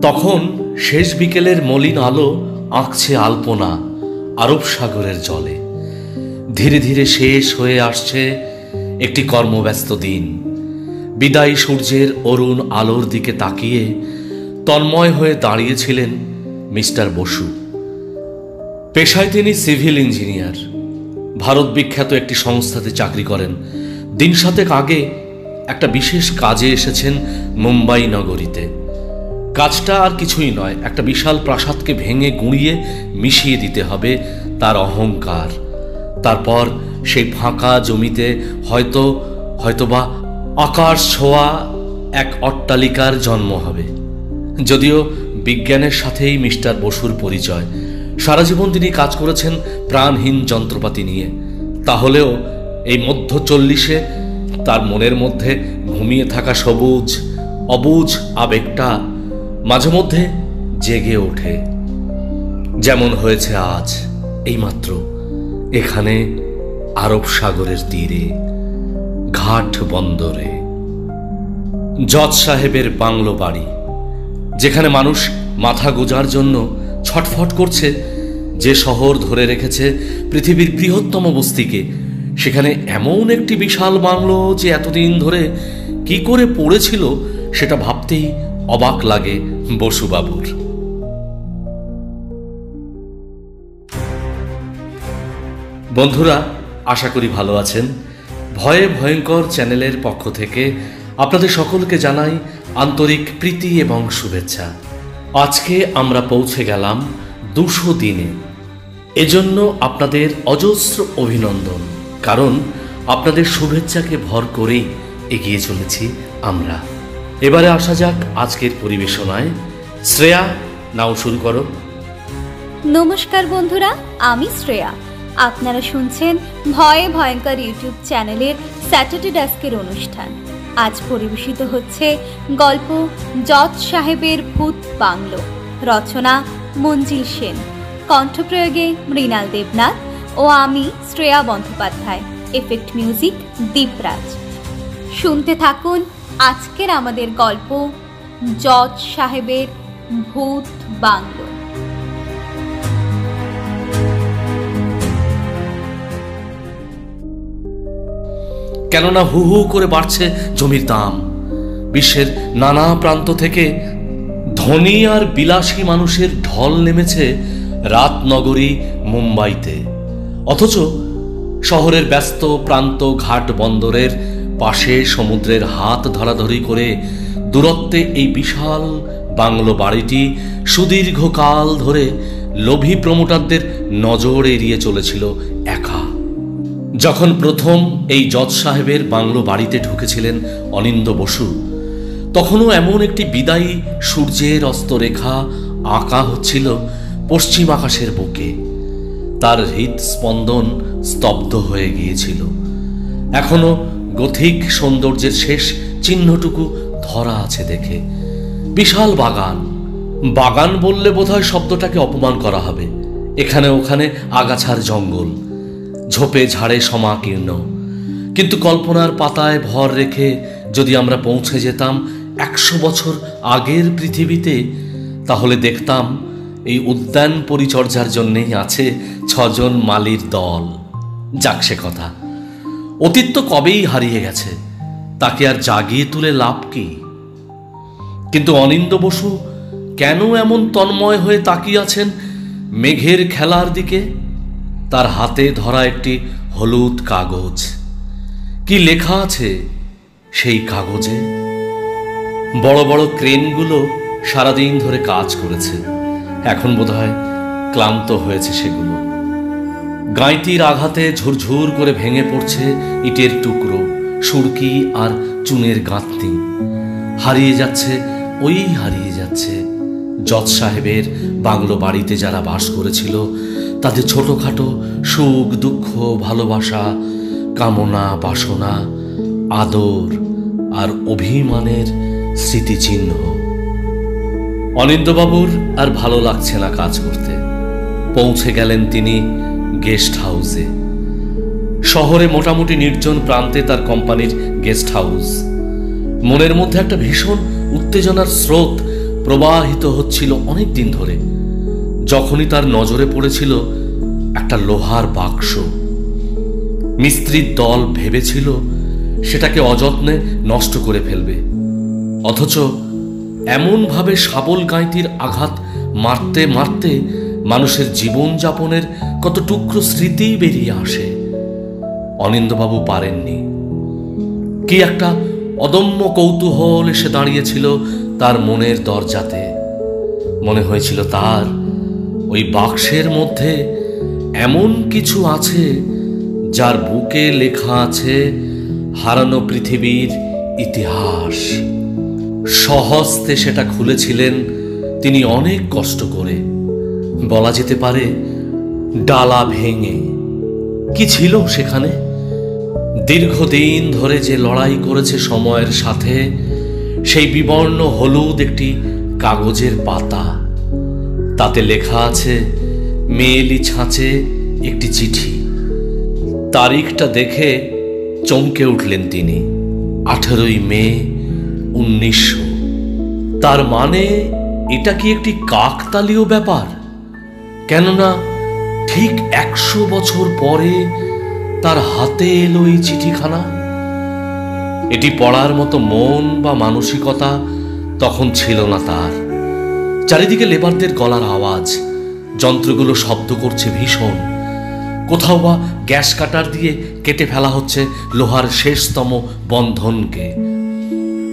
তখন শেষ বিকেলের মলিন আলো আঁকছে আলপনা আরব সাগরের জলে। ধীরে ধীরে শেষ হয়ে আসছে একটি কর্মব্যস্ত দিন। বিদায়ী সূর্যের অরুণ আলোর দিকে তাকিয়ে তন্ময় হয়ে দাঁড়িয়েছিলেন মিস্টার বসু। পেশায় তিনি সিভিল ইঞ্জিনিয়ার। ভারত বিখ্যাত একটি সংস্থাতে চাকরি করেন। দিন সাতেক আগে একটা বিশেষ কাজে এসেছেন মুম্বাই নগরীতে। কাজটা আর কিছুই নয়, একটা বিশাল প্রাসাদকে ভেঙে গুঁড়িয়ে মিশিয়ে দিতে হবে তার অহংকার। তারপর সেই ফাঁকা জমিতে হয়তোবা আকাশ ছোঁয়া এক অট্টালিকার জন্ম হবে। যদিও বিজ্ঞানের সাথেই মিস্টার বসুর পরিচয়, সারা জীবন তিনি কাজ করেছেন প্রাণহীন যন্ত্রপাতি নিয়ে। তাহলেও এই মধ্য 40-এ তার মনের মধ্যে ঘুমিয়ে থাকা সবুজ অবুঝ আবেগটা মাঝে মধ্যে জেগে ওঠে। যেমন হয়েছে আজ এইমাত্র এখানে আরব সাগরের তীরে ঘাট বন্দরে জজ সাহেবের বাংলো বাড়ি, যেখানে মানুষ মাথা গোজার জন্য ছটফট করছে। যে শহর ধরে রেখেছে পৃথিবীর বৃহত্তম বস্তিকে, সেখানে এমন একটি বিশাল বাংলো যে এতদিন ধরে কি করে পড়েছিল সেটা ভাবতেই অবাক লাগে বসুবাবুর। বন্ধুরা, আশা করি ভালো আছেন। ভয়ে ভয়ঙ্কর চ্যানেলের পক্ষ থেকে আপনাদের সকলকে জানাই আন্তরিক প্রীতি এবং শুভেচ্ছা। আজকে আমরা পৌঁছে গেলাম 200 দিনে। এজন্য আপনাদের অজস্র অভিনন্দন, কারণ আপনাদের শুভেচ্ছাকে ভর করেই এগিয়ে চলেছি আমরা। এবারে আসা যাক আজকের পরিবেশনায়। শ্রেয়া, নাও শুরু করো। নমস্কার বন্ধুরা, আমি শ্রেয়া। আপনারা শুনছেন ভয়ে ভয়ঙ্কর ইউটিউব চ্যানেলের স্যাটারডে ডেস্কের অনুষ্ঠান। আজ পরিবেশিত হচ্ছে গল্প জজ সাহেবের ভূত বাংলো, রচনা মঞ্জিল সেন, কণ্ঠপ্রয়োগে মৃণাল দেবনাথ ও আমি শ্রেয়া বন্দ্যোপাধ্যায়, এফেক্ট মিউজিক দীপরাজ। শুনতে থাকুন আজকের আমাদের গল্প জজ সাহেবের ভূত বাংলো। কেননা হু হু করে বাড়ছে জমির দাম। বিশ্বের নানা প্রান্ত থেকে ধনী আর বিলাসী মানুষের ঢল নেমেছে রাত নগরী মুম্বাইতে। অথচ শহরের ব্যস্ত প্রান্ত ঘাট বন্দরের পাশে সমুদ্রের হাত ধরাধরি করে দূরত্বে এই বিশাল বাংলো বাড়িটি সুদীর্ঘকাল ধরে লোভী প্রমোটারদের নজর এড়িয়ে চলেছিল একা। যখন প্রথম এই জজ সাহেবের বাংলো বাড়িতে ঢুকেছিলেন অনিন্দ্য বসু, তখনও এমন একটি বিদায়ী সূর্যের অস্তরেখা আঁকা হচ্ছিল পশ্চিম আকাশের বুকে। তার হৃদস্পন্দন স্তব্ধ হয়ে গিয়েছিল। এখনো গথিক সৌন্দর্যের শেষ চিহ্নটুকু ধরা আছে দেখে। বিশাল বাগান, বাগান বললে বোধহয় শব্দটাকে অপমান করা হবে। এখানে ওখানে আগাছার জঙ্গল, ঝোপে ঝাড়ে সমাকীর্ণ। কিন্তু কল্পনার পাতায় ভর রেখে যদি আমরা পৌঁছে যেতাম 100 বছর আগের পৃথিবীতে, তাহলে দেখতাম এই উদ্যান পরিচর্যার জন্যেই আছে 6 জন মালির দল। যাক সে কথা, অতীত তো কবেই হারিয়ে গেছে, তাকে আর জাগিয়ে তুলে লাভ কি? কিন্তু অনিন্দ্য বসু কেন এমন তন্ময় হয়ে তাকিয়ে আছেন মেঘের খেলার দিকে? তার হাতে ধরা একটি হলুদ কাগজ। কি লেখা আছে সেই কাগজে? বড় বড় ক্রেনগুলো সারাদিন ধরে কাজ করেছে, এখন বোধহয় ক্লান্ত হয়েছে সেগুলো। গাঁইতির আঘাতে ঝুরঝুর করে ভেঙে পড়ছে ইটের টুকরো, সুরকি আর চুনের গাঁথনি। হারিয়ে যাচ্ছে জজ সাহেবের বাংলো বাড়িতে যারা বাস করেছিল, তাদের ছোটখাটো সুখ দুঃখ, ভালোবাসা, কামনা বাসনা, আদর আর অভিমানের স্মৃতিচিহ্ন। অনিন্দ্যবাবুর আর ভালো লাগছে না কাজ করতে। পৌঁছে গেলেন তিনি গেস্ট হাউসে। শহরে মোটামুটি নির্জন প্রান্তে তার কোম্পানির গেস্ট হাউস। মনের মধ্যে একটা ভীষণ উত্তেজনার স্রোত প্রবাহিত হচ্ছিল অনেক দিন ধরে। যখনই তার নজরে পড়েছিল একটা লোহার বাক্স, মিস্ত্রির দল ভেবেছিল সেটাকে অযত্নে নষ্ট করে ফেলবে, অথচ এমনভাবে শাবল গাঁইতির আঘাত মারতে মারতে মানুষের জীবনযাপনের কত টুকরো স্মৃতি বেরিয়ে আসে। অনিন্দবাবু পারেননি। কি একটা অদম্য কৌতূহল এসে দাঁড়িয়েছিল তার মনের দরজাতে। মনে হয়েছিল তার ওই বাক্সের মধ্যে এমন কিছু আছে যার বুকে লেখা আছে হারানো পৃথিবীর ইতিহাস। সহস্তে সেটা খুলেছিলেন তিনি অনেক কষ্ট করে, বলা যেতে পারে ডালা ভেঙে। কি ছিল সেখানে? দীর্ঘদিন ধরে যে লড়াই করেছে সময়ের সাথে, সেই বিবর্ণ হলুদ একটি কাগজের পাতা। তাতে লেখা আছে মেয়েলি ছাঁচে একটি চিঠি। তারিখটা দেখে চমকে উঠলেন তিনি। 18ই মে 1900। তার মানে এটা কি একটি কাকতালীয় ব্যাপার? কেননা ঠিক 100 বছর পরে তার হাতে এলো এই চিঠিখানা। এটি পড়ার মতো মন বা মানসিকতা তখন ছিল না তার। চারিদিকে লেবারদের গলার আওয়াজ, যন্ত্রগুলো শব্দ করছে ভীষণ। কোথাও বা গ্যাস কাটার দিয়ে কেটে ফেলা হচ্ছে লোহার শেষতম বন্ধনকে,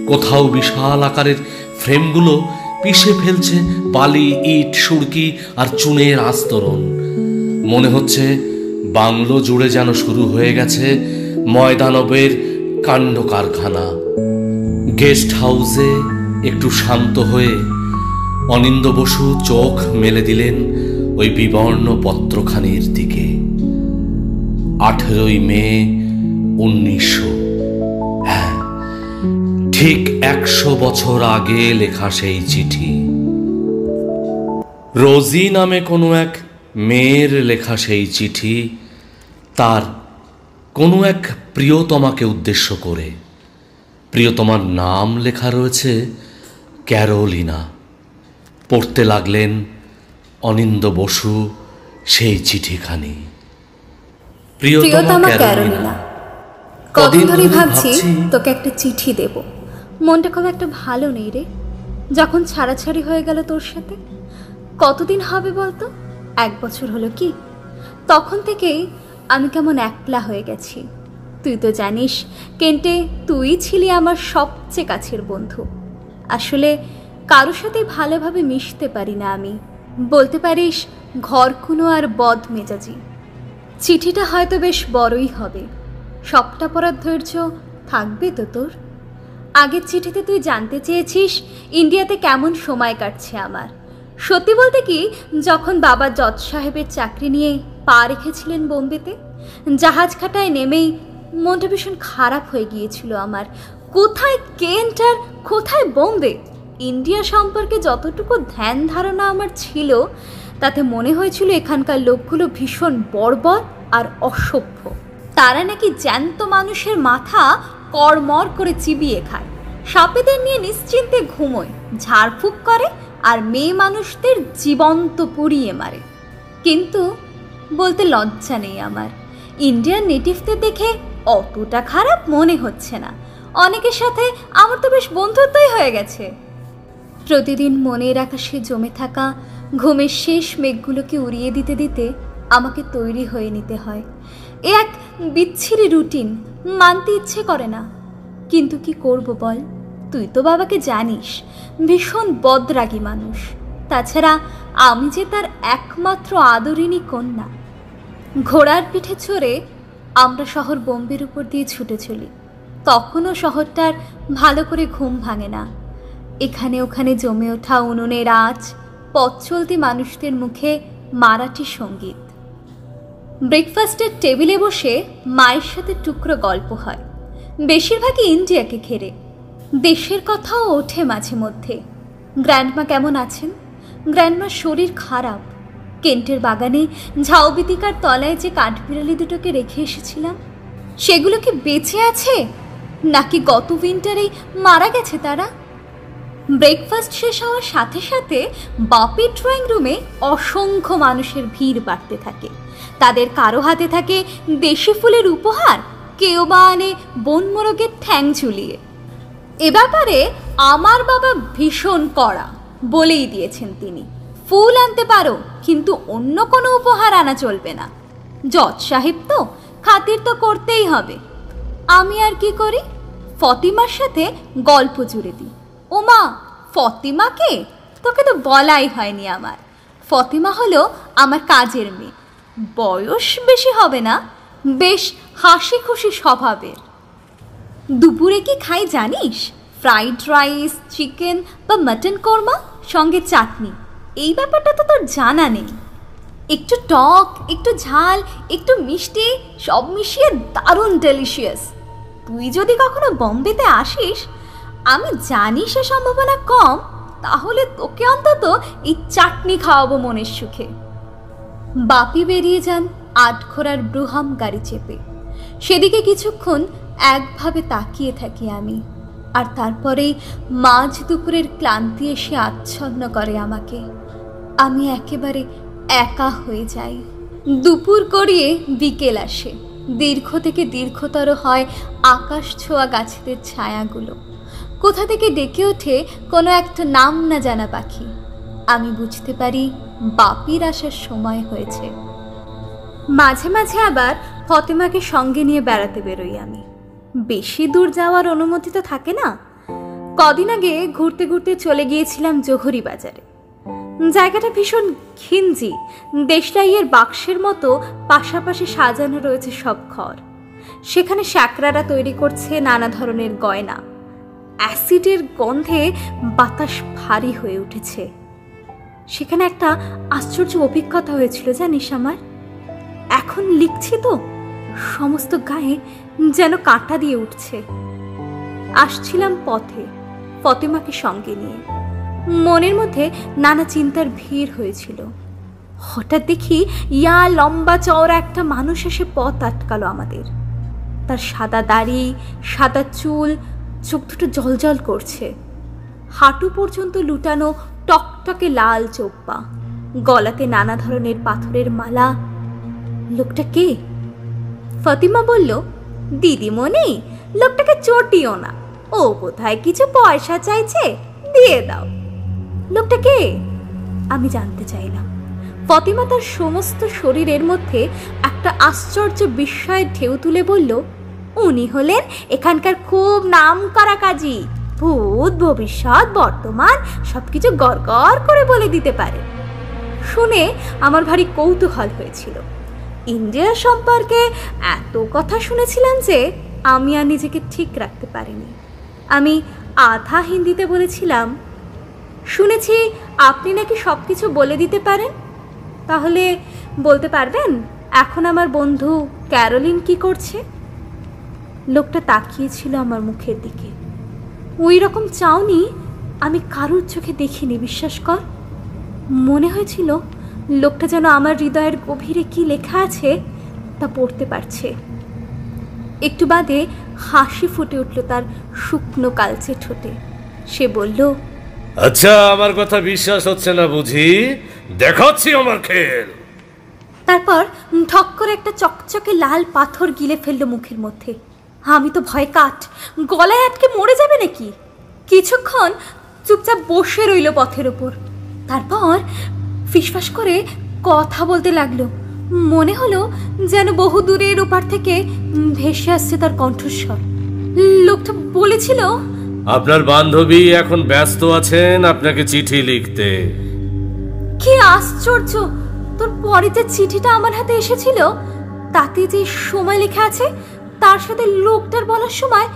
কোথাও বিশাল আকারের ফ্রেমগুলো পিষে ফেলছে বালি, ইট, সুরকি আর চুনের আস্তরণ। মনে হচ্ছে বাংলো জুড়ে যেন শুরু হয়ে গেছে ময়দানবের কাণ্ড কারখানা। গেস্ট হাউসে একটু শান্ত হয়ে অনিন্দ বসু চোখ মেলে দিলেন ওই বিবর্ণ পত্রখানির দিকে। 18ই মে 1900। হ্যাঁ, ঠিক 100 বছর আগে লেখা সেই চিঠি। রোজি নামে কোনো এক মেয়ের লেখা সেই চিঠি, তার কোনো এক প্রিয়তমাকে উদ্দেশ্য করে। প্রিয়তমার নাম লেখা রয়েছে ক্যারোলিনা। পড়তে লাগলেন অনিন্দ বসু সেই চিঠিখানি। প্রিয়তমা ক্যারোলিনা, কদিন ধরে ভাবছি তোকে একটা চিঠি দেব। মনটা খুব একটা ভালো নেই রে। যখন ছাড়াছাড়ি হয়ে গেল তোর সাথে, কতদিন হবে বলতো? 1 বছর হলো কি? তখন থেকেই আমি কেমন একলা হয়ে গেছি। তুই তো জানিস কেন্টে তুই ছিলি আমার সবচেয়ে কাছের বন্ধু। আসলে কারোর সাথে ভালোভাবে মিশতে পারি না আমি, বলতে পারিস ঘরকুনো আর বদ মেজাজি। চিঠিটা হয়তো বেশ বড়ই হবে, সবটা পড়ার ধৈর্য থাকবে তো তোর? আগের চিঠিতে তুই জানতে চেয়েছিস ইন্ডিয়াতে কেমন সময় কাটছে আমার। সত্যি বলতে কি, যখন বাবা জজ সাহেবের চাকরি নিয়ে পা রেখেছিলেন বোম্বেতে, জাহাজ খাটায় নেমেই মনটা ভীষণ খারাপ হয়ে গিয়েছিল আমার। কোথায় কেন্ট আর কোথায় বোম্বে? ইন্ডিয়া সম্পর্কে যতটুকু ধ্যান ধারণা আমার ছিল, তাতে মনে হয়েছিল এখানকার লোকগুলো ভীষণ বর্বর আর অসভ্য। তারা নাকি জ্যান্ত মানুষের মাথা কড়মড় করে চিবিয়ে খায়, সাপেদের নিয়ে নিশ্চিন্তে ঘুমোয়, ঝাড়ফুঁক করে আর মেয়ে মানুষদের জীবন্ত পুড়িয়ে মারে। কিন্তু বলতে লজ্জা নেই আমার, ইন্ডিয়ান নেটিভদের দেখে অতটা খারাপ মনে হচ্ছে না। অনেকের সাথে আমার তো বেশ বন্ধুত্বই হয়ে গেছে। প্রতিদিন মনের আকাশে জমে থাকা ঘুমের শেষ মেঘগুলোকে উড়িয়ে দিতে দিতে আমাকে তৈরি হয়ে নিতে হয়। এ এক বিচ্ছিরি রুটিন, মানতে ইচ্ছে করে না, কিন্তু কি করব বল? তুই তো বাবাকে জানিস, ভীষণ বদরাগী মানুষ। তাছাড়া আমি যে তার একমাত্র আদরিনী কন্যা। ঘোড়ার পিঠে চড়ে আমরা শহর বোম্বের উপর দিয়ে ছুটে চলি। তখনও শহরটার ভালো করে ঘুম ভাঙে না। এখানে ওখানে জমে ওঠা উনুনের আঁচ, পথ চলতি মানুষদের মুখে মারাঠি সঙ্গীত। ব্রেকফাস্টের টেবিলে বসে মায়ের সাথে টুকরো গল্প হয়, বেশিরভাগই ইন্ডিয়াকে ঘেরে। দেশের কথাও ওঠে মাঝে মধ্যে। গ্র্যান্ডমা কেমন আছেন? গ্র্যান্ডমার শরীর খারাপ। কেন্টের বাগানে ঝাউবিতিকার তলায় যে কাঠবিড়ালি দুটোকে রেখে এসেছিলাম, সেগুলো কি বেঁচে আছে নাকি গত উইন্টারেই মারা গেছে তারা? ব্রেকফাস্ট শেষ হওয়ার সাথে সাথে বাপির ড্রয়িং রুমে অসংখ্য মানুষের ভিড় বাড়তে থাকে। তাদের কারো হাতে থাকে দেশি ফুলের উপহার, কেউ বা আনে বন মোরগের ঠ্যাং ঝুলিয়ে। এ ব্যাপারে আমার বাবা ভীষণ কড়া, বলেই দিয়েছেন তিনি, ফুল আনতে পারো কিন্তু অন্য কোনো উপহার আনা চলবে না। জজ সাহেব তো, খাতির তো করতেই হবে। আমি আর কি করি, ফতিমার সাথে গল্প জুড়ে দিই। ও মা, ফতিমাকে? তোকে তো বলাই হয়নি আমার। ফতিমা হলো আমার কাজের মেয়ে, বয়স বেশি হবে না, বেশ হাসি খুশি স্বভাবের। দুপুরে কি খাই জানিস? ফ্রাইড রাইস, চিকেন বা মাটন কোরমা, সঙ্গে চাটনি। এই ব্যাপারটা তো তোর জানা নেই। একটু টক, একটু ঝাল, একটু মিষ্টি, সব মিশিয়ে দারুণ ডেলিশিয়াস। তুই যদি কখনো বম্বেতে আসিস, আমি জানি সে সম্ভাবনা কম, তাহলে তোকে অন্তত এই চাটনি খাওয়াবো মনের সুখে। বাপি বেরিয়ে যান আটঘোড়ার ব্রুহাম গাড়ি চেপে। সেদিকে কিছুক্ষণ একভাবে তাকিয়ে থাকি আমি, আর তারপরেই মাঝ দুপুরের ক্লান্তি এসে আচ্ছন্ন করে আমাকে। আমি একেবারে একা হয়ে যাই। দুপুর গড়িয়ে বিকেল আসে। দীর্ঘ থেকে দীর্ঘতর হয় আকাশ ছোঁয়া গাছেদের ছায়াগুলো। কোথা থেকে ডেকে ওঠে কোনো একটা নাম না জানা পাখি। আমি বুঝতে পারি বাপির আসার সময় হয়েছে। মাঝে মাঝে আবার ফতেমাকে সঙ্গে নিয়ে বেড়াতে বেরোই আমি। বেশি দূর যাওয়ার অনুমতি তো থাকে না। কদিন আগে ঘুরতে ঘুরতে চলে গিয়েছিলাম জোহরি বাজারে। জায়গাটা ভীষণ ঘিঞ্জি, দেশলাইয়ের বাক্সের মতো পাশাপাশি সাজানো রয়েছে সব ঘর। সেখানে শ্যাকরারা তৈরি করছে নানা ধরনের গয়না। অ্যাসিডের গন্ধে বাতাস ভারী হয়ে উঠেছে। সেখানে একটা আশ্চর্য অভিজ্ঞতা হয়েছিল জানিস আমার। এখন লিখছি তো, সমস্ত গায়ে যেন কাঁটা দিয়ে উঠছে। আসছিলাম পথে ফতেমাকে সঙ্গে নিয়ে। মনের মধ্যে নানা চিন্তার ভিড় হয়েছিল। হঠাৎ দেখি ইয়া লম্বা চওড়া একটা মানুষ এসে পথ আটকালো আমাদের। তার সাদা দাড়ি, সাদা চুল, চোখ দুটো জলজল করছে। হাঁটু পর্যন্ত লুটানো টকটকে লাল চোপ্পা, গলাতে নানা ধরনের পাথরের মালা। লোকটা কে? ফতিমা বলল, দিদিমণি, লোকটাকে চটিও না, ও কোথায় কিছু পয়সা চাইছে, দিয়ে দাও। লোকটা কে? আমি জানতে চাইলাম। ফতিমা তার সমস্ত শরীরের মধ্যে একটা আশ্চর্য বিস্ময়ের ঢেউ তুলে বলল, উনি হলেন এখানকার খুব নাম করা কাজী। ভূত, ভবিষ্যৎ, বর্তমান সবকিছু গড়গড় করে বলে দিতে পারে। শুনে আমার ভারী কৌতূহল হয়েছিল। ইন্ডিয়া সম্পর্কে এত কথা শুনেছিলাম যে আমি আর নিজেকে ঠিক রাখতে পারিনি। আমি আধা হিন্দিতে বলেছিলাম, শুনেছি আপনি নাকি সব কিছু বলে দিতে পারেন। তাহলে বলতে পারবেন এখন আমার বন্ধু ক্যারোলিন কি করছে? লোকটা তাকিয়েছিল আমার মুখের দিকে। ওই রকম চাউনি আমি কারোর চোখে দেখিনি, বিশ্বাস কর। মনে হয়েছিল লোকটা যেন আমার হৃদয়ের গভীরে কি লেখা আছে তা পড়তে পারছে। একটু বাদে হাসি ফুটে উঠল তার শুকনো কালচে ঠোঁটে। সে বলল, আচ্ছা, আমার কথা বিশ্বাস হচ্ছে না বুঝি? দেখাচ্ছি আমার খেল। তারপর ঠক করে একটা চকচকে লাল পাথর গিলে ফেললো মুখের মধ্যে। আমি তো ভয় কাঠ, গলায় আটকে মরে যাবে নাকি। কিছুক্ষণ চুপচাপ বসে রইল পথের ওপর। তারপর ফিসফাস করে কথা বলতে লাগলো। মনে হলো যেন বহু দূরের ওপার থেকে ভেসে আসছে তার কণ্ঠস্বর। লোকটা বলেছিল, আপনার বান্ধবী এখন ব্যস্ত আছেন আপনাকে চিঠি লিখতে। কি আশ্চর্য! তোর পরে যে চিঠিটা আমার হাতে এসেছিল তাতে যে সময় লেখা আছে তার সাথে লোকটার বলার সময়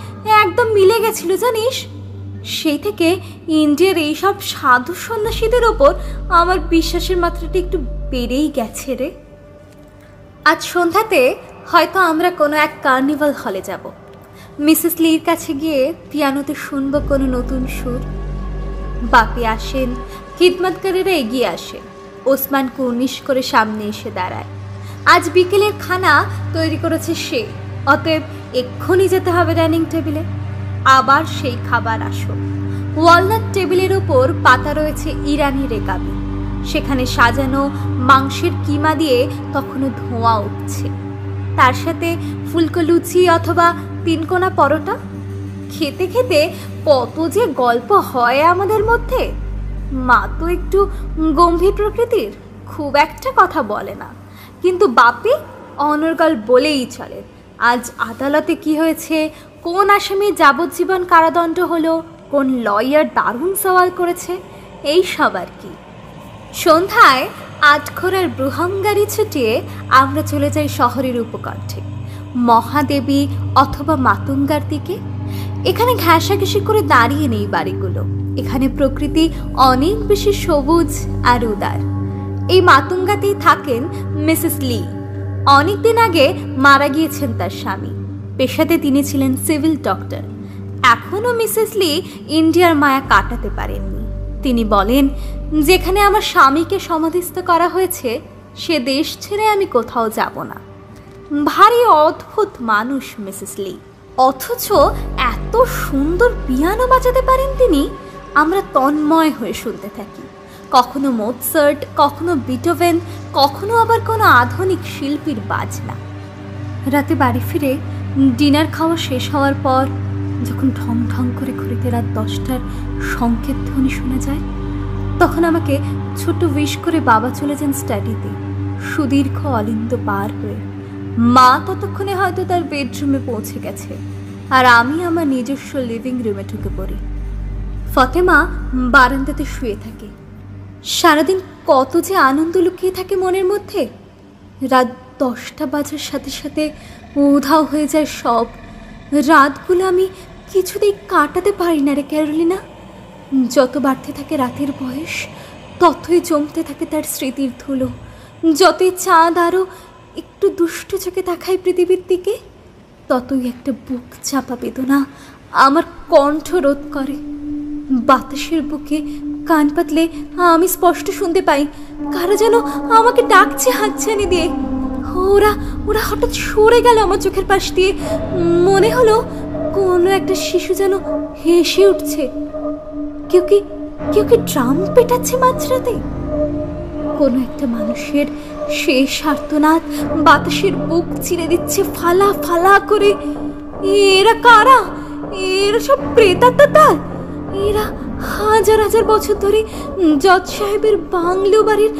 একদম মিলে গেছিল জানিস। সেই থেকে ইন্ডিয়ার এইসব সাধু সন্ন্যাসীদের ওপর আমার বিশ্বাসের মাত্রাটা একটু বেড়েই গেছে রে। আজ সন্ধ্যাতে হয়তো আমরা কোনো এক কার্নিভাল হলে যাব। মিসেস লির কাছে গিয়ে পিয়ানোতে শুনব কোনো নতুন সুর। বাপি আসেন, খিদমতকারীরা এগিয়ে আসে। ওসমান কুর্নিশ করে সামনে এসে দাঁড়ায়। আজ বিকেলের খানা তৈরি করেছে সে, অতএব এক্ষুনি যেতে হবে ডাইনিং টেবিলে। আবার সেই খাবার আসো। ওয়ালনাট টেবিলের ওপর পাতা রয়েছে ইরানি রেকাবি, সেখানে সাজানো মাংসের কিমা দিয়ে তখনও ধোঁয়া উঠছে, তার সাথে ফুলকো লুচি অথবা তিনকোনা পরোটা। খেতে খেতে কত যে গল্প হয় আমাদের মধ্যে। মা তো একটু গম্ভীর প্রকৃতির, খুব একটা কথা বলে না, কিন্তু বাপি অনর্গল বলেই চলে। আজ আদালতে কি হয়েছে, কোন আসামি যাবজ্জীবন কারাদণ্ড হলো, কোন লয়ার দারুণ সওয়াল করেছে, এই সব আর কি। সন্ধ্যায় আটখোরার ব্রুহাম গাড়ি ছুটিয়ে আমরা চলে যাই শহরের উপকণ্ঠে, মহাদেবী অথবা মাতুঙ্গার দিকে। এখানে ঘেঁষাঘেঁষি করে দাঁড়িয়ে নেই বাড়িগুলো, এখানে প্রকৃতি অনেক বেশি সবুজ আর উদার। এই মাতুঙ্গাতেই থাকেন মিসেস লি। অনেকদিন আগে মারা গিয়েছেন তার স্বামী, পেশাতে তিনি ছিলেন সিভিল ডক্টর। এখনও মিসেস লি ইন্ডিয়ার মায়া কাটাতে পারেননি। তিনি বলেন, যেখানে আমার স্বামীকে সমাধিস্থ করা হয়েছে সে দেশ ছেড়ে আমি কোথাও যাব না। ভারী অদ্ভুত মানুষ মিসেস লি, অথচ এত সুন্দর পিয়ানো বাজাতে পারেন তিনি। আমরা তন্ময় হয়ে শুনতে থাকি, কখনো মোৎসার্ট, কখনো বিটোভেন, কখনো আবার কোনো আধুনিক শিল্পীর বাজনা। রাতে বাড়ি ফিরে ডিনার খাওয়া শেষ হওয়ার পর যখন ঢং ঢং করে ঘড়িতে রাত 10টার সংকেত ধ্বনি শোনা যায়, তখন আমাকে ছোট্ট উইশ করে বাবা চলে যান স্টাডিতে, সুদীর্ঘ অলিন্দ পার হয়ে। মা ততক্ষণে হয়তো তার বেডরুমে পৌঁছে গেছে, আর আমি আমার নিজস্ব লিভিং রুমে ঢুকে পড়ি। ফতেমা বারান্দাতে শুয়ে থাকে। সারাদিন কত যে আনন্দ লুকিয়ে থাকে মনের মধ্যে। রাত 10টা বাজার সাথে সাথে উধাও হয়ে যায় সব। রাতগুলো আমি কিছুতেই কাটাতে পারি না রে ক্যারোলিনা। যত বাড়তে থাকে রাতের বয়স, ততই জমতে থাকে তার স্মৃতির ধুলো। যতই চাঁদ আরও একটু দুষ্ট চোখে তাকায় পৃথিবীর দিকে, ততই একটা বুক চাপা বেদনা আমার কণ্ঠ রোধ করে। বাতাসের বুকে কান পাতলে আমি স্পষ্ট শুনতে পাই কারা যেন আমাকে ডাকছে হাতছানি দিয়ে। ওরা ওরা হঠাৎ সরে গেল আমার চোখের পাশ দিয়ে। মনে হলো কোনো একটা শিশু যেন হেসে উঠছে। কেউ কি ড্রাম পেটাচ্ছে মাঝরাতে। কোনো একটা মানুষের শেষ আর্তনাদ বাতাসের বুক চিরে দিচ্ছে ফালা ফালা করে। এরা কারা? এরা সব প্রেতাত্মা। এরা হাজার হাজার বছর ধরে জজ সাহেবের বাংলো বাড়ির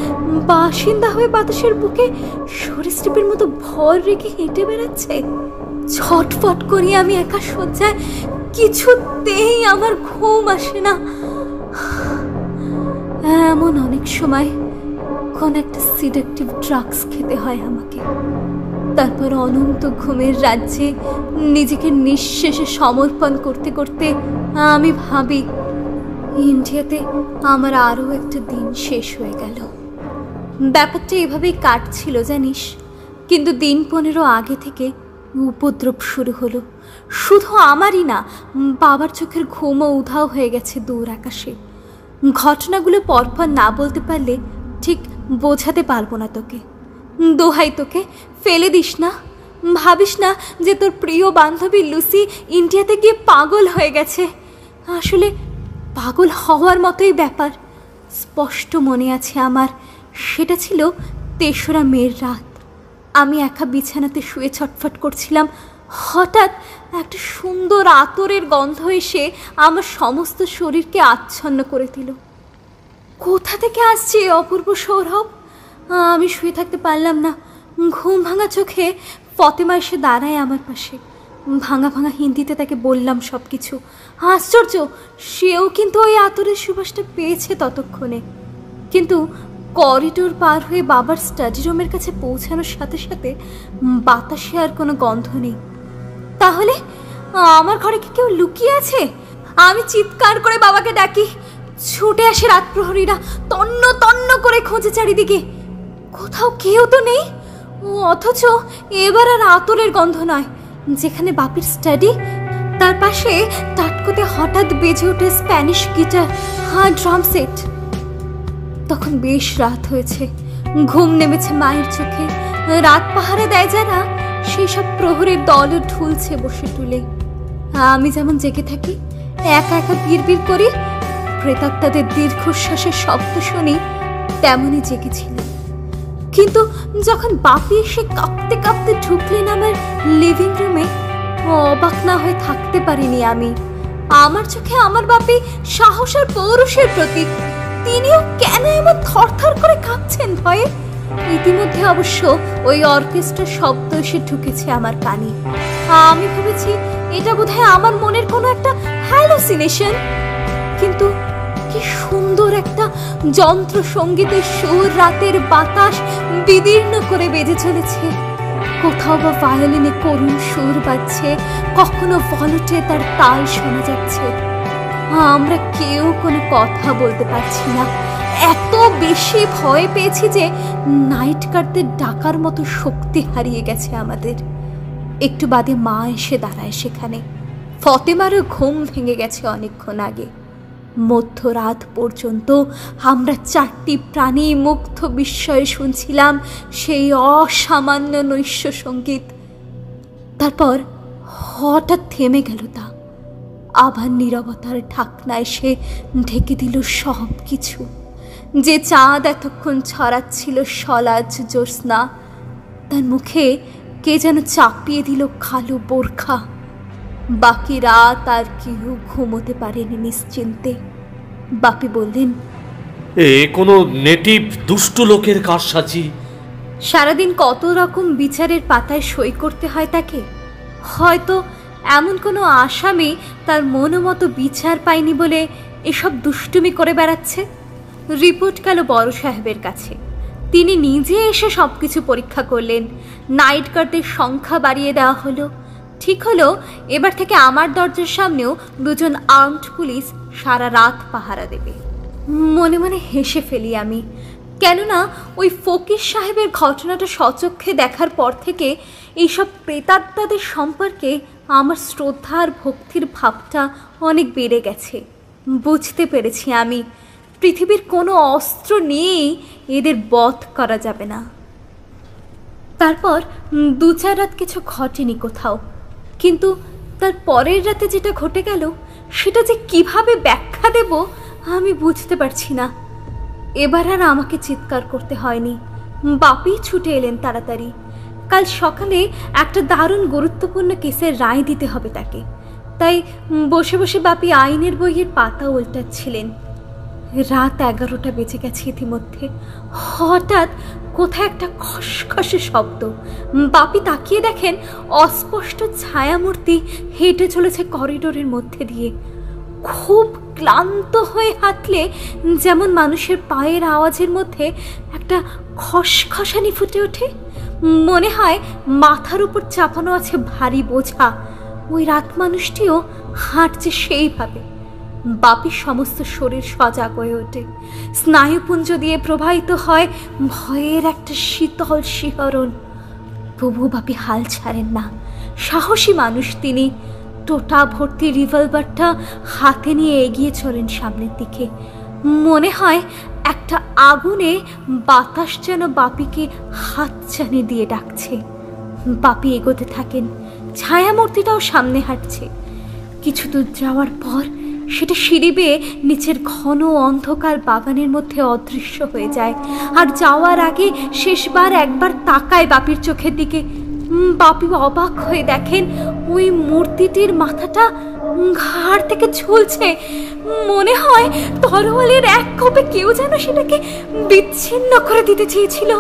বাসিন্দা হয়ে বাতাসের বুকে সরীসৃপের মতো ভর রেখে হেঁটে বেড়াচ্ছে। ছটফট করি আমি একা শয্যায়, কিছুতেই আমার ঘুম আসে না। এমন অনেক সময় কোন একটা সিডাকটিভ ড্রাগস খেতে হয় আমাকে। তারপর অনন্ত ঘুমের রাজ্যে নিজেকে নিঃশেষে সমর্পণ করতে করতে আমি ভাবি, ইন্ডিয়াতে আমার আরও একটা দিন শেষ হয়ে গেল। ব্যাপারটা এভাবেই কাটছিল জানিস, কিন্তু দিন 15 আগে থেকে উপদ্রব শুরু হলো। শুধু আমারই না, বাবার চোখের ঘুমও উধাও হয়ে গেছে দূর আকাশে। ঘটনাগুলো পরপর না বলতে পারলে ঠিক বোঝাতে পারবো না তোকে। দোহাই তোকে, ফেলে দিস না। ভাবিস না যে তোর প্রিয় বান্ধবী লুসি ইন্ডিয়াতে গিয়ে পাগল হয়ে গেছে। আসলে পাগল হওয়ার মতোই ব্যাপার। স্পষ্ট মনে আছে আমার, সেটা ছিল 3রা মের রাত। আমি একা বিছানাতে শুয়ে ছটফট করছিলাম। হঠাৎ একটা সুন্দর আতরের গন্ধ এসে আমার সমস্ত শরীরকে আচ্ছন্ন করে দিল। কোথা থেকে আসছে এই অপূর্ব সৌরভ? আমি শুয়ে থাকতে পারলাম না। ঘুম ভাঙা চোখে ফতেমা এসে দাঁড়ায় আমার পাশে। ভাঙা ভাঙা হিন্দিতে তাকে বললাম সব কিছু। আশ্চর্য, সেও কিন্তু ওই আতরের সুবাসটা পেয়েছে ততক্ষণে। কিন্তু করিডোর পার হয়ে বাবার স্টাডি রুমের কাছে পৌঁছানোর সাথে সাথে বাতাসে আর কোনো গন্ধ নেই। তাহলে আমার ঘরে কি কেউ লুকিয়ে আছে? আমি চিৎকার করে বাবাকে ডাকি। ছুটে আসে রাত প্রহরীরা, তন্ন তন্ন করে খোঁজে চারিদিকে। কোথাও কেউ তো নেই। অথচ এবার আর আতরের গন্ধ নয়। যেখানে বাপির স্টাডি, তার পাশে টাটকোতে হঠাৎ বেজে ওঠে স্প্যানিশ গিটার আর ড্রাম সেট। তখন বেশ রাত হয়েছে, ঘুম নেমেছে মায়ের চোখে। রাত পাহারা দেয় যারা, সেই সব প্রহরের দলও ঢুলছে বসে টুলে। আমি যেমন জেগে থাকি, একা একা বিড়বিড় করি। প্রেতাত্মাদের দীর্ঘশ্বাসের শব্দ শুনি, তেমনই জেগেছিল। কিন্তু যখন বাপি এসে কাঁপতে কাঁপতে ঢুকলেন আমার লিভিং রুমে, অবাক না হয়ে থাকতে পারিনি আমি। আমার চোখে আমার বাপি সাহস আর পৌরুষের প্রতীক। তিনিও কেন এমন থরথর করে কাঁপছেন ভয়ে? ইতিমধ্যে অবশ্য ওই অর্কেস্ট্রার শব্দ এসে ঢুকেছে আমার কানে। আমি ভেবেছি এটা বোধহয় আমার মনের কোনো একটা হ্যালুসিনেশন। কিন্তু কি সুন্দর একটা যন্ত্র সঙ্গীতের সুর রাতের বাতাস বিদীর্ণ করে বেজে চলেছে। কোথাও বা ভায়োলিনে করুণ সুর বাজছে, কখনো ভলটে তার তাল শোনা যাচ্ছে। আমরা কেউ কোনো কথা বলতে পারছি না। এত বেশি ভয় পেয়েছি যে নাইট গার্ডদের ডাকার মতো শক্তি হারিয়ে গেছে আমাদের। একটু বাদে মা এসে দাঁড়ায় সেখানে। ফতেমারও ঘুম ভেঙে গেছে অনেকক্ষণ আগে। মধ্যরাত পর্যন্ত আমরা চারটি প্রাণী মুগ্ধ বিস্ময়ে শুনছিলাম সেই অসামান্য নৈশ সঙ্গীত। তারপর হঠাৎ থেমে গেল তা। আবার নীরবতার ঢাকনা এসে ঢেকে দিল সব কিছু। যে চাঁদ এতক্ষণ ছড়াচ্ছিল সলাজ জ্যোৎস্না, তার মুখে কে যেন চাপিয়ে দিল কালো বোরখা। বাকি রাত আর কেউ ঘুমোতে পারেনি নিশ্চিন্তে। বাপি বললেন, এ কোনো নেটিভ দুষ্টু লোকের কারসাজি। সারাদিন কত রকম বিচারের পাতায় সই করতে হয় তাকে। হয়তো এমন কোনো আসামি তার মনোমতো বিচার পায়নি বলে এসব দুষ্টুমি করে বেড়াচ্ছে। রিপোর্ট গেল বড় সাহেবের কাছে। তিনি নিজে এসে সবকিছু পরীক্ষা করলেন। নাইট গার্ডদের সংখ্যা বাড়িয়ে দেওয়া হলো। ঠিক হলো এবার থেকে আমার দরজার সামনেও দুজন আর্মড পুলিশ সারা রাত পাহারা দেবে। মনে মনে হেসে ফেলি আমি, কেননা ওই ফকির সাহেবের ঘটনাটা সচক্ষে দেখার পর থেকে এইসব প্রেতাত্মাদের সম্পর্কে আমার শ্রদ্ধা আর ভক্তির ভাবটা অনেক বেড়ে গেছে। বুঝতে পেরেছি আমি পৃথিবীর কোনো অস্ত্র নিয়েই এদের বধ করা যাবে না। তারপর 2-4 রাত কিছু ঘটেনি কোথাও, কিন্তু তার পরের রাতে যেটা ঘটে গেল সেটা যে কিভাবে ব্যাখ্যা দেব আমি বুঝতে পারছি না। এবার আর আমাকে চিৎকার করতে হয়নি। বাপি ছুটে এলেন তাড়াতাড়ি। কাল সকালে একটা দারুণ গুরুত্বপূর্ণ কেসের রায় দিতে হবে তাকে। তাই বসে বসে বাপি আইনের বইয়ের পাতা উল্টাচ্ছিলেন। রাত 11টা বেজে গেছে ইতিমধ্যে। হঠাৎ কোথায় একটা খসখসে শব্দ। বাপি তাকিয়ে দেখেন অস্পষ্ট ছায়ামূর্তি হেঁটে চলেছে করিডোরের মধ্যে দিয়ে। খুব ক্লান্ত হয়ে হাঁটলে যেমন মানুষের পায়ের আওয়াজের মধ্যে একটা খসখসানি ফুটে ওঠে, মনে হয় মাথার উপর চাপানো আছে ভারী বোঝা। ওই রাত মানুষটিও হাঁটছে সেইভাবে। বাপির সমস্ত শরীর সজাগ হয়ে ওঠে। স্নায়ুপুঞ্জ দিয়ে প্রবাহিত হয় ভয়ের একটা শীতল শিহরণ। তবু বাপি হাল ছাড়েন না। সাহসী মানুষ তিনি। টোটা ভর্তি রিভলভারটা হাতে নিয়ে এগিয়ে চলেন সামনের দিকে। মনে হয় একটা আগুনে বাতাস যেন বাপিকে হাতছানি দিয়ে ডাকছে। বাপি এগোতে থাকেন। ছায়ামূর্তিটাও সামনে হাঁটছে। কিছু দূর যাওয়ার পর সেটা সিঁড়ি বেয়ে নিচের ঘন অন্ধকার বাগানের মধ্যে অদৃশ্য হয়ে যায়। আর যাওয়ার আগে শেষবার একবার তাকায় বাপির চোখের দিকে। বাপি অবাক হয়ে দেখেন ওই মূর্তিটির মাথাটা ঘাড় থেকে ঝুলছে। মনে হয় তরোয়ালের এক কোপে কেউ যেন সেটাকে বিচ্ছিন্ন করে দিতে চেয়েছিল।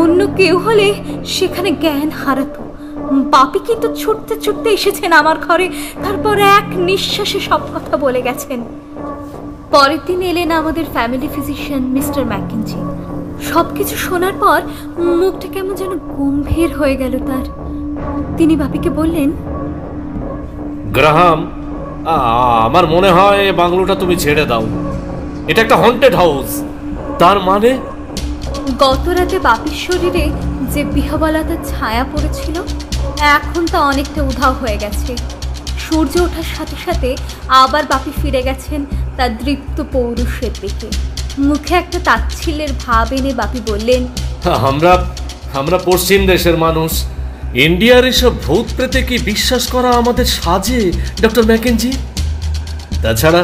অন্য কেউ হলে সেখানে জ্ঞান হারাতো। বাপি কিন্তু ছুটতে ছুটতে এসেছেন আমার ঘরে। তারপর এক নিঃশ্বাসে সব কথা বলে গেছেন। পরের দিন এলেন আমাদের ফ্যামিলি ফিজিশিয়ান মিস্টার ম্যাকেঞ্জি। সবকিছু শোনার পর মুখটা কেমন যেন গম্ভীর হয়ে গেল তার। তিনি বাপিকে বললেন, গ্রাহাম, আমার মনে হয় বাংলোটা তুমি ছেড়ে দাও। এটা একটা হন্টেড হাউস। তার মানে গত রাতে বাপির শরীরে যে বিহবলতার ছায়া পড়েছিল এখন তা অনেকটা উধাও হয়ে গেছে। সূর্য ওঠার সাথে সাথে আবার বাপি ফিরে গেছেন তার দৃপ্ত পৌরুষের দিকে। মুখে একটা তাচ্ছিল্যের ভাব এনে বাপি বললেন, আমরা পশ্চিম দেশের মানুষ। ইন্ডিয়ার এসব ভূত প্রেতে কি বিশ্বাস করা আমাদের সাজে ডক্টর ম্যাকেঞ্জি? তাছাড়া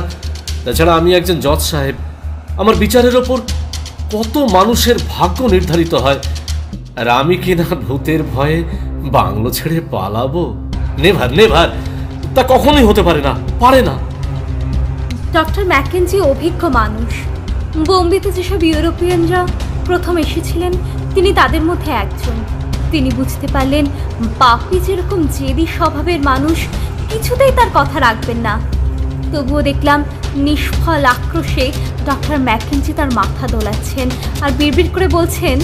তাছাড়া আমি একজন জজ সাহেব, আমার বিচারের ওপর কত মানুষের ভাগ্য নির্ধারিত হয়, আর আমি কিনা ভূতের ভয়ে বাংলো ছেড়ে পালাবো? নেভার নেভার, তা কখনোই হতে পারে না, পারে না। ডক্টর ম্যাকেঞ্জি অভিজ্ঞ মানুষ। বোম্বেতে যেসব ইউরোপিয়ানরা প্রথম এসেছিলেন তিনি তাদের মধ্যে একজন। তিনি বুঝতে পারলেন বাপি যেরকম জেদি স্বভাবের মানুষ, কিছুতেই তার কথা রাখবেন না। তবুও দেখলাম নিষ্ফল আক্রোশে ডক্টর ম্যাকেঞ্জি তার মাথা দোলাচ্ছেন আর বিড়বিড় করে বলছেন,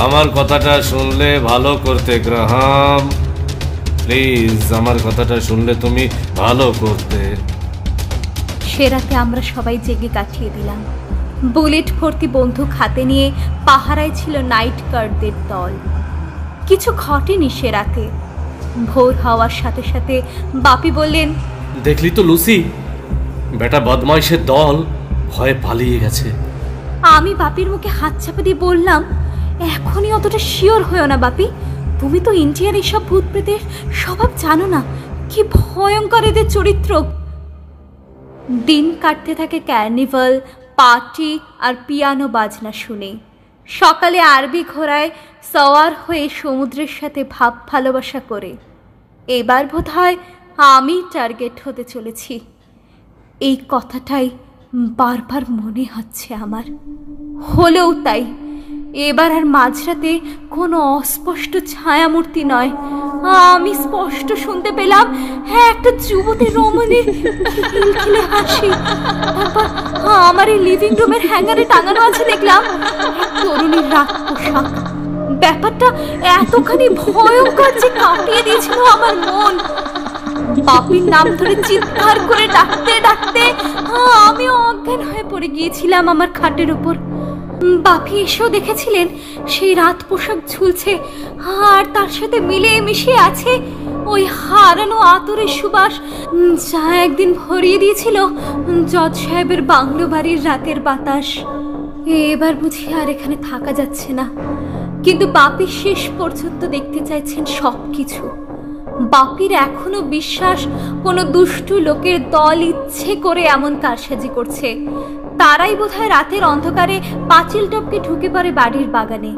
আমার কথাটা শুনলে ভালো করতে গ্রাহাম, প্লিজ আমার কথাটা শুনলে তুমি ভালো করতে। সে রাতে আমরা সবাই জেগে কাটিয়ে দিলাম। বুলেট ভর্তি বন্দুক হাতে নিয়ে পাহারায় ছিল নাইট গার্ডদের দল। কিছু ঘটেনি সে রাতে। ভোর হওয়ার সাথে সাথে বাপি বললেন, দেখলি তো লুসি, বেটা বদমাইশের দল ভয়ে পালিয়ে গেছে। আমি বাপির মুখে হাত চাপা দিয়ে বললাম, এখনই অতটা শিওর হয়েও না বাপি, তুমি তো ইন্ডিয়ার এইসব ভূত প্রেতের স্বভাব জানো না, কি ভয়ঙ্কর এদের চরিত্র। দিন কাটতে থাকে ক্যার্নিভাল, পার্টি আর পিয়ানো বাজনা শুনে। সকালে আরবি ঘোড়ায় সওয়ার হয়ে সমুদ্রের সাথে ভাব ভালোবাসা করে। এবার বোধহয় আমি টার্গেট হতে চলেছি, এই কথাটাই বারবার মনে হচ্ছে আমার। হলেও তাই, এবার আর মাঝরাতে কোনো অস্পষ্ট ছায়ামূর্তি নয়, আমি স্পষ্ট শুনতে পেলাম একটা যুবতী রমণীর খিলখিলে হাসি। তারপর আমার এই লিভিং রুমের হ্যাঙ্গারে টাঙানো আছে দেখলাম তরুণীর রাত পোশাক। ব্যাপারটা এতখানি ভয়ঙ্কর যে কাটিয়ে দিয়েছিল আমার মন। বাপির নাম ধরে চিৎকার করে ডাকতে ডাকতে আমি অজ্ঞান হয়ে পড়ে গিয়েছিলাম আমার খাটের উপর। বাপি এসেও দেখেছিলেন সেই রাত পোশাক ঝুলছে, আর তার সাথে মিলে মিশিয়ে আছে ওই হারানো আতরের সুবাস, যা একদিন ভরিয়ে দিয়েছিল জজ সাহেবের বাংলো বাড়ির রাতের বাতাস। এবার বুঝি আর এখানে থাকা যাচ্ছে না, কিন্তু বাপি শেষ পর্যন্ত দেখতে চাইছেন সবকিছু। বাপির এখনো বিশ্বাস কোনো দুষ্টু লোকের দল ইচ্ছে করে এমন কারসাজি করছে। তারাই বোধহয় রাতের অন্ধকারে পাঁচিল টপকে ঢুকে পড়ে বাড়ির বাগানে,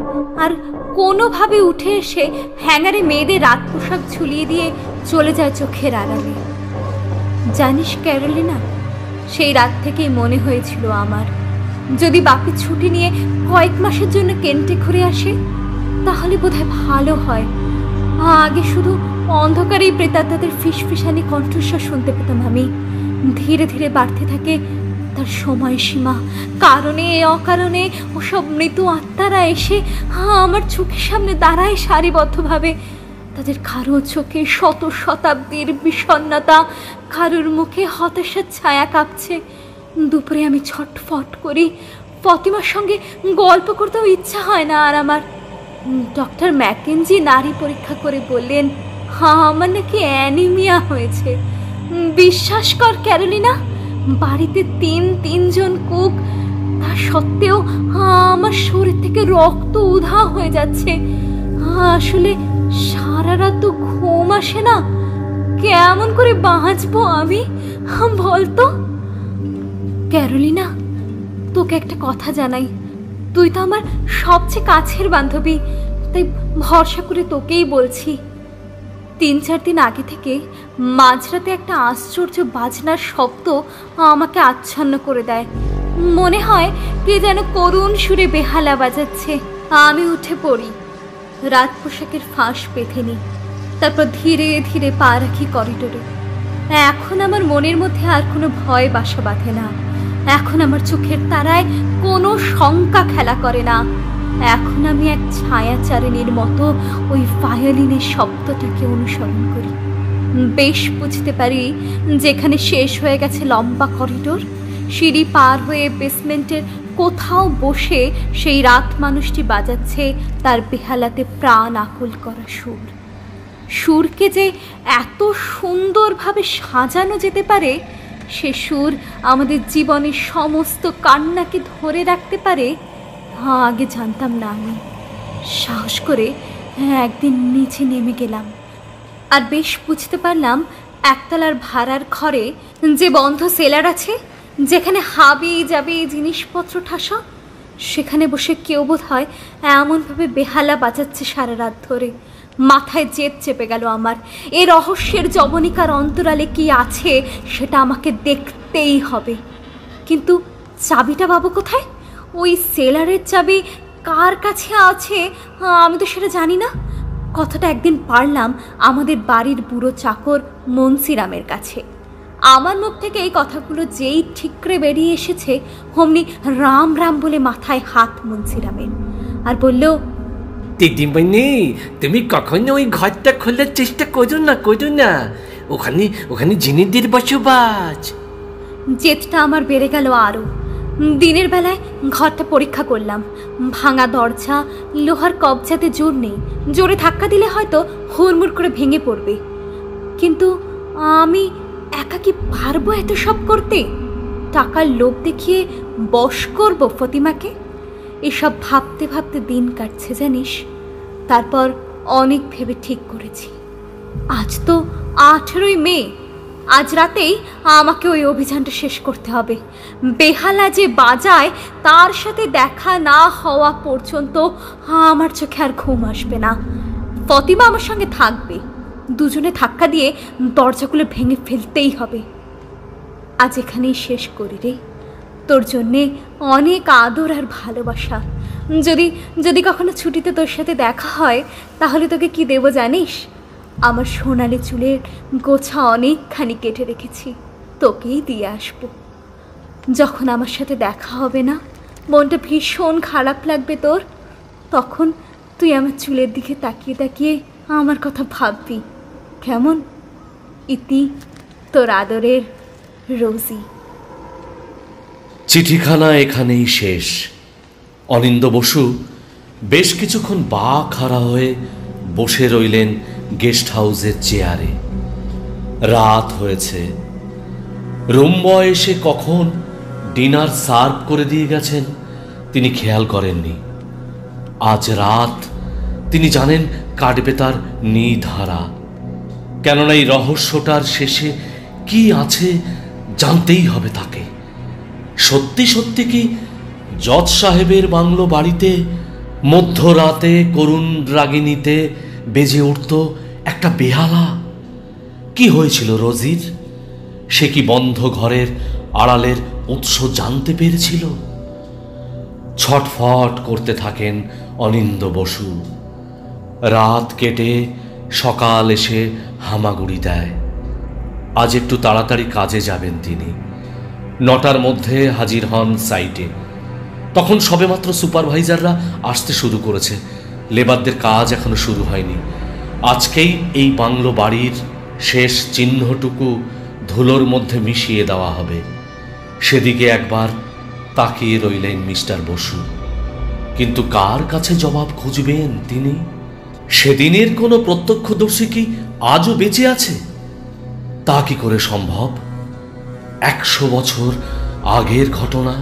আর কোনোভাবে উঠে এসে হ্যাঙ্গারে মেয়েদের রাত পোশাক ঝুলিয়ে দিয়ে চলে যায় চোখের আড়ালে। জানিস ক্যারোলিনা, সেই রাত থেকেই মনে হয়েছিল আমার, যদি বাপি ছুটি নিয়ে কয়েক মাসের জন্য কেন্টে ঘুরে আসে তাহলে বোধহয় ভালো হয়। আগে শুধু অন্ধকারেই প্রেতাত্মাদের ফিসফিসানি কণ্ঠস্বর শুনতে পেতাম আমি। ধীরে ধীরে বাড়তে থাকে তার সময়সীমা, কারণে অকারণে ওসব মৃত আত্মারা এসে আমার চোখের সামনে দাঁড়ায় সারিবদ্ধভাবে। তাদের কারো চোখে শত শতাব্দীর বিষণ্ণতা, কারোর মুখে হতাশার ছায়া কাঁপছে। দুপুরে আমি ছটফট করি, ফতিমার সঙ্গে গল্প করতেও ইচ্ছা হয় না আর আমার। ডক্টর ম্যাকেঞ্জি নারী পরীক্ষা করে বললেন আমার নাকি অ্যানিমিয়া হয়েছে। বিশ্বাস কর ক্যারোলিনা, বাড়িতে তিনজন কুক, তা সত্ত্বেও আমার শরীর থেকে রক্ত উধাও হয়ে যাচ্ছে। আসলে সারা রাত তো ঘুম আসে না, কেমন করে বাঁচবো আমি বলতো? ক্যারোলিনা, তোকে একটা কথা জানাই, তুই তো আমার সবচেয়ে কাছের বান্ধবী, তাই ভরসা করে তোকেই বলছি। 3-4 দিন আগে থেকে মাঝরাতে একটা আশ্চর্য বাজনার শব্দ আমাকে আচ্ছন্ন করে দেয়। মনে হয় কে যেন করুণ সুরে বেহালা বাজাচ্ছে। আমি উঠে পড়ি, রাত পোশাকের ফাঁস পেতে নিই, তারপর ধীরে ধীরে পা রাখি করিডোরে। এখন আমার মনের মধ্যে আর কোনো ভয় বাসা বাঁধে না। এখন আমার চোখের তারায় কোনো শঙ্কা খেলা করে না। এখন আমি এক ছায়াচারিণীর মতো ওই ভায়োলিনের শব্দটাকে অনুসরণ করি। বেশ বুঝতে পারি যেখানে শেষ হয়ে গেছে লম্বা করিডোর, সিঁড়ি পার হয়ে বেসমেন্টের কোথাও বসে সেই রাত মানুষটি বাজাচ্ছে তার বেহালাতে প্রাণ আকুল করা সুর। সুরকে যে এত সুন্দরভাবে সাজানো যেতে পারে, সে সুর আমাদের জীবনের সমস্ত কান্নাকে ধরে রাখতে পারে, আগে জানতাম না আমি। সাহস করে একদিন নিচে নেমে গেলাম, আর বেশ বুঝতে পারলাম একতলার ভাড়ার ঘরে যে বন্ধ সেলার আছে, যেখানে হাবি যাবে জিনিসপত্র ঠাসা, সেখানে বসে কেউ বোধ হয় এমনভাবে বেহালা বাজাচ্ছে সারা রাত ধরে। মাথায় জেদ চেপে গেল আমার। এ রহস্যের জবনিকার অন্তরালে কি আছে সেটা আমাকে দেখতেই হবে। কিন্তু চাবিটা পাবো কোথায়? ওই সেলারের চাবি কার কাছে আছে আমি তো সেটা জানি না। কথাটা একদিন পারলাম আমাদের বাড়ির বুড়ো চাকর মনসিরামের কাছে। আমার মুখ থেকে এই কথাগুলো যেই ঠিকরে বেরিয়ে এসেছে, অমনি রাম রাম বলে মাথায় হাত মনসিরামের, আর বলল, দিদিমণি, তুমি কখনো ওই ঘরটা খোলার চেষ্টা করো না, ওখানে ওখানে জিনিসদের বসবাস। জেদটা আমার বেড়ে গেল আরও। দিনের বেলায় ঘরটা পরীক্ষা করলাম। ভাঙা দরজা, লোহার কবজাতে জোর নেই, জোরে ধাক্কা দিলে হয়তো হুড়মুড় করে ভেঙে পড়বে। কিন্তু আমি একা কি পারবো এত সব করতে? টাকার লোভ দেখিয়ে বশ করব ফতিমাকে? এসব ভাবতে ভাবতে দিন কাটছে জানিস। তারপর অনেক ভেবে ঠিক করেছি, আজ তো 18ই মে, আজ রাতেই আমাকে ওই অভিযানটা শেষ করতে হবে। বেহালা যে বাজায় তার সাথে দেখা না হওয়া পর্যন্ত আমার চোখে আর ঘুম আসবে না। ফতিমা আমার সঙ্গে থাকবে, দুজনে ধাক্কা দিয়ে দরজাগুলো ভেঙে ফেলতেই হবে। আজ এখানেই শেষ করি রে। তোর জন্যে অনেক আদর আর ভালোবাসা। যদি যদি কখনো ছুটিতে তোর সাথে দেখা হয়, তাহলে তোকে কি দেব জানিস? আমার সোনালি চুলের গোছা অনেকখানি কেটে রেখেছি, তোকেই দিয়ে আসব। যখন আমার সাথে দেখা হবে না, মনটা ভীষণ খারাপ লাগবে তোর, তখন তুই আমার চুলের দিকে তাকিয়ে তাকিয়ে আমার কথা ভাববি, কেমন? ইতি, তোর আদরের রোজি। চিঠিখানা এখানেই শেষ। অনিন্দ বসু বেশ কিছুক্ষণ খাড়া হয়ে বসে রইলেন গেস্ট হাউসের চেয়ারে। রাত হয়েছে। রুম বয় এসে কখন ডিনার সার্ভ করে দিয়ে গেছেন তিনি খেয়াল করেননি। আজ রাত তিনি জানেন কাটবে তার নিধারা। কেননা এই রহস্যটার শেষে কি আছে জানতেই হবে তাকে। সত্যি সত্যি কি জজ সাহেবের বাংলো বাড়িতে মধ্যরাতে করুণ রাগিনীতে বেজে উঠত একটা বেহালা? কি হয়েছিল রোজির? সে কি বন্ধ ঘরের আড়ালের উৎস জানতে পেরেছিল? ছটফট করতে থাকেন অনিন্দ বসু। রাত কেটে সকাল এসে হামাগুড়ি দেয়। আজ একটু তাড়াতাড়ি কাজে যাবেন তিনি। 9টার মধ্যে হাজির হন সাইটে। তখন সবেমাত্র সুপারভাইজাররা আসতে শুরু করেছে, লেবারদের কাজ এখনো শুরু হয়নি। আজকেই এই বাংলো বাড়ির শেষ চিহ্নটুকু ধুলোর মধ্যে মিশিয়ে দেওয়া হবে। সেদিকে একবার তাকিয়ে রইলেন মিস্টার বসু। কিন্তু কার কাছে জবাব খুঁজবেন তিনি? সেদিনের কোনো প্রত্যক্ষদর্শী কি আজও বেঁচে আছে? তা কি করে সম্ভব? 100 বছর আগের ঘটনা।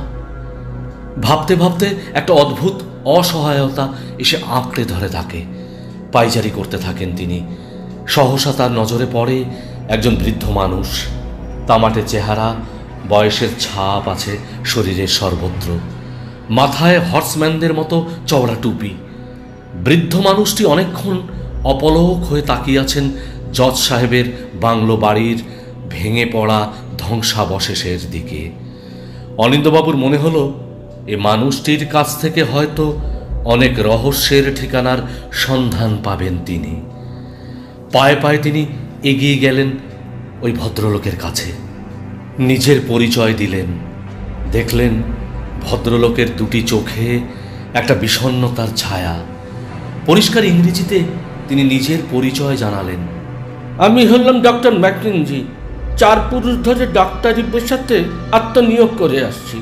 ভাবতে ভাবতে একটা অদ্ভুত অসহায়তা এসে আঁকড়ে ধরে তাকে। পায়চারি করতে থাকেন তিনি। সহসা তার নজরে পড়ে একজন বৃদ্ধ মানুষ। তামাটে চেহারা, বয়সের ছাপ আছে শরীরের সর্বত্র। মাথায় হর্সম্যানদের মতো চওড়া টুপি। বৃদ্ধ মানুষটি অনেকক্ষণ অপলক হয়ে তাকিয়ে আছেন জজ সাহেবের বাংলো বাড়ির ভেঙে পড়া ধ্বংসাবশেষের দিকে। অনিন্দবাবুর মনে হলো এ মানুষটির কাছ থেকে হয়তো অনেক রহস্যের ঠিকানার সন্ধান পাবেন তিনি। পায়ে পায়ে তিনি এগিয়ে গেলেন ওই ভদ্রলোকের কাছে। নিজের পরিচয় দিলেন। দেখলেন ভদ্রলোকের দুটি চোখে একটা বিষণ্ণতার ছায়া। পরিষ্কার ইংরেজিতে তিনি নিজের পরিচয় জানালেন। আমি হলাম ডক্টর ম্যাকেঞ্জি। 4 পুরুষ ধরে ডাক্তারি পেশাতে আত্মনিয়োগ করে আসছি।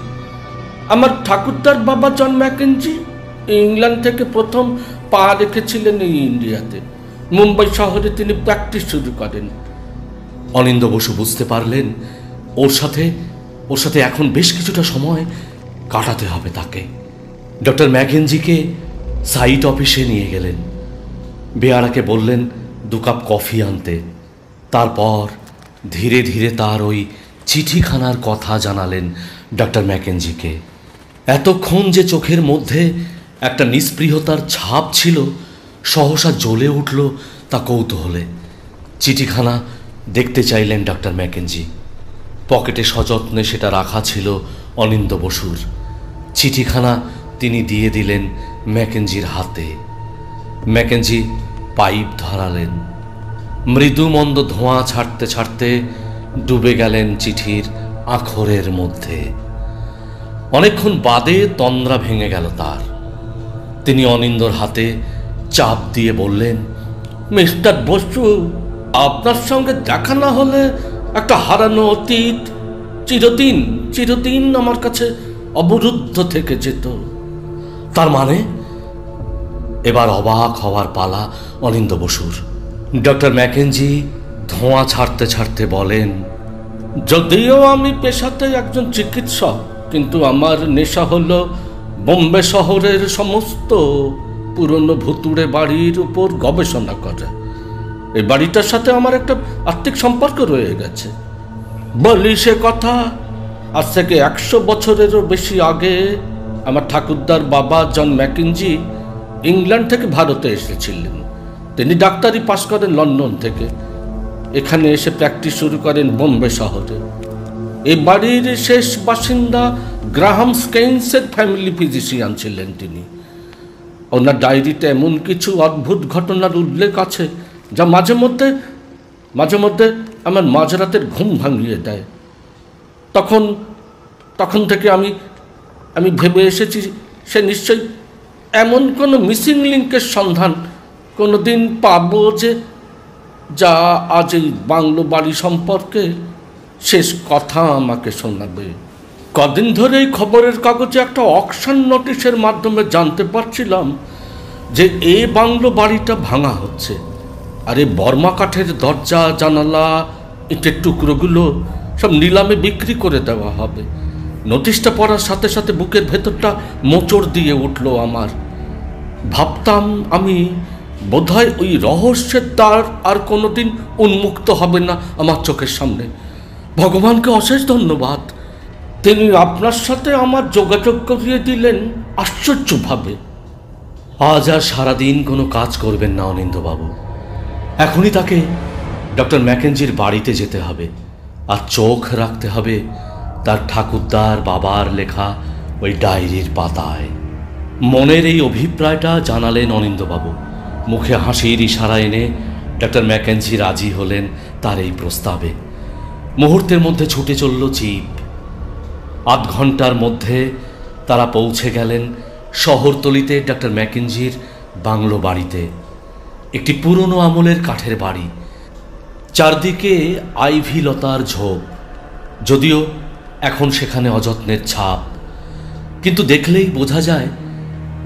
আমার ঠাকুরদার বাবা জন ম্যাকেঞ্জি ইংল্যান্ড থেকে প্রথম পা রেখেছিলেন এই ইন্ডিয়াতে। মুম্বাই শহরে তিনি প্র্যাকটিস শুরু করেন। অনিন্দ বসু বুঝতে পারলেন ওর সাথে এখন বেশ কিছুটা সময় কাটাতে হবে তাকে। ডক্টর ম্যাকেঞ্জিকে সাইট অফিসে নিয়ে গেলেন। বেয়ারাকে বললেন 2 কাপ কফি আনতে। তারপর ধীরে ধীরে তার ওই চিঠিখানার কথা জানালেন ডক্টর ম্যাকেঞ্জিকে। এতক্ষণ যে চোখের মধ্যে একটা নিস্পৃহতার ছাপ ছিল, সহসা জ্বলে উঠল তা কৌতূহলে। চিঠিখানা দেখতে চাইলেন ডক্টর ম্যাকেঞ্জি। পকেটে সযত্নে সেটা রাখা ছিল অনিন্দ বসুর। চিঠিখানা তিনি দিয়ে দিলেন ম্যাকেঞ্জির হাতে। Mackenzie pipe ধরালেন। মৃদুমন্দ ধোঁয়া ছাড়তে ছাড়তে ডুবে গেলেন চিঠির আখরের মধ্যে। অনেকক্ষণ বাদে তন্দ্রা ভেঙে গেল তার। তিনি অনিন্দর হাতে চাপ দিয়ে বললেন, মিস্টার বসু, আপনার সঙ্গে দেখা না হলে একটা হারানো অতীত চিরদিন চিরদিন আমার কাছে অবরুদ্ধ থেকে যেত। তার মানে? এবার অবাক হওয়ার পালা অনিন্দ বসুর। ডক্টর ম্যাকেঞ্জি ধোঁয়া ছাড়তে ছাড়তে বলেন, যদিও আমি পেশাতে একজন চিকিৎসক, কিন্তু আমার নেশা হলো বোম্বে শহরের সমস্ত পুরনো ভুতুড়ে বাড়ির উপর গবেষণা করা। এই বাড়িটার সাথে আমার একটা আত্মিক সম্পর্ক রয়ে গেছে। বলি সে কথা, আজ থেকে 100 বছরেরও বেশি আগে আমার ঠাকুরদার বাবা জন ম্যাকেঞ্জি ইংল্যান্ড থেকে ভারতে এসেছিলেন। তিনি ডাক্তারি পাশ করেন লন্ডন থেকে। এখানে এসে প্র্যাকটিস শুরু করেন বোম্বে শহরে। এই বাড়ির শেষ বাসিন্দা গ্রাহাম স্কেইন্সের ফ্যামিলি ফিজিশিয়ান ছিলেন তিনি। ওনার ডায়েরিতে এমন কিছু অদ্ভুত ঘটনার উল্লেখ আছে যা মাঝে মধ্যে আমার মাঝরাতের ঘুম ভাঙিয়ে দেয়। তখন থেকে আমি ভেবে এসেছি সে নিশ্চয়ই এমন কোনো মিসিং লিঙ্কের সন্ধান কোনো দিন পাবো যা আজ এই বাংলো বাড়ি সম্পর্কে শেষ কথা আমাকে শোনাবে। কদিন ধরে এই খবরের কাগজে একটা অকশন নোটিশের মাধ্যমে জানতে পারছিলাম যে এই বাংলো বাড়িটা ভাঙা হচ্ছে, আর এই বর্মা কাঠের দরজা জানালা ইটের টুকরোগুলো সব নিলামে বিক্রি করে দেওয়া হবে। নোটিশটা পড়ার সাথে সাথে বুকের ভেতরটা মোচড় দিয়ে উঠল আমার। ভাবতাম আমি বোধহয় ওই রহস্যের দ্বার আর কোনোদিন উন্মুক্ত হবে না আমার চোখের সামনে। ভগবানকে অশেষ ধন্যবাদ, তিনি আপনার সাথে আমার যোগাযোগ করিয়ে দিলেন আশ্চর্যভাবে। আজ আর সারাদিন কোনো কাজ করবেন না অনিন্দবাবু। এখনই তাকে ডক্টর ম্যাকেঞ্জির বাড়িতে যেতে হবে, আর চোখ রাখতে হবে তার ঠাকুরদার বাবার লেখা ওই ডায়েরির পাতায়। মনের এই অভিপ্রায়টা জানালেন অনিন্দবাবু। মুখে হাসির ইশারা এনে ডক্টর ম্যাকেঞ্জি রাজি হলেন তার এই প্রস্তাবে। মুহূর্তের মধ্যে ছুটে চলল জিপ। আধ ঘন্টার মধ্যে তারা পৌঁছে গেলেন শহরতলিতে ডক্টর ম্যাকেঞ্জির বাংলো বাড়িতে। একটি পুরনো আমলের কাঠের বাড়ি, চারদিকে আইভি লতার ঝোপ। যদিও এখন সেখানে অযত্নের ছাপ, কিন্তু দেখলেই বোঝা যায়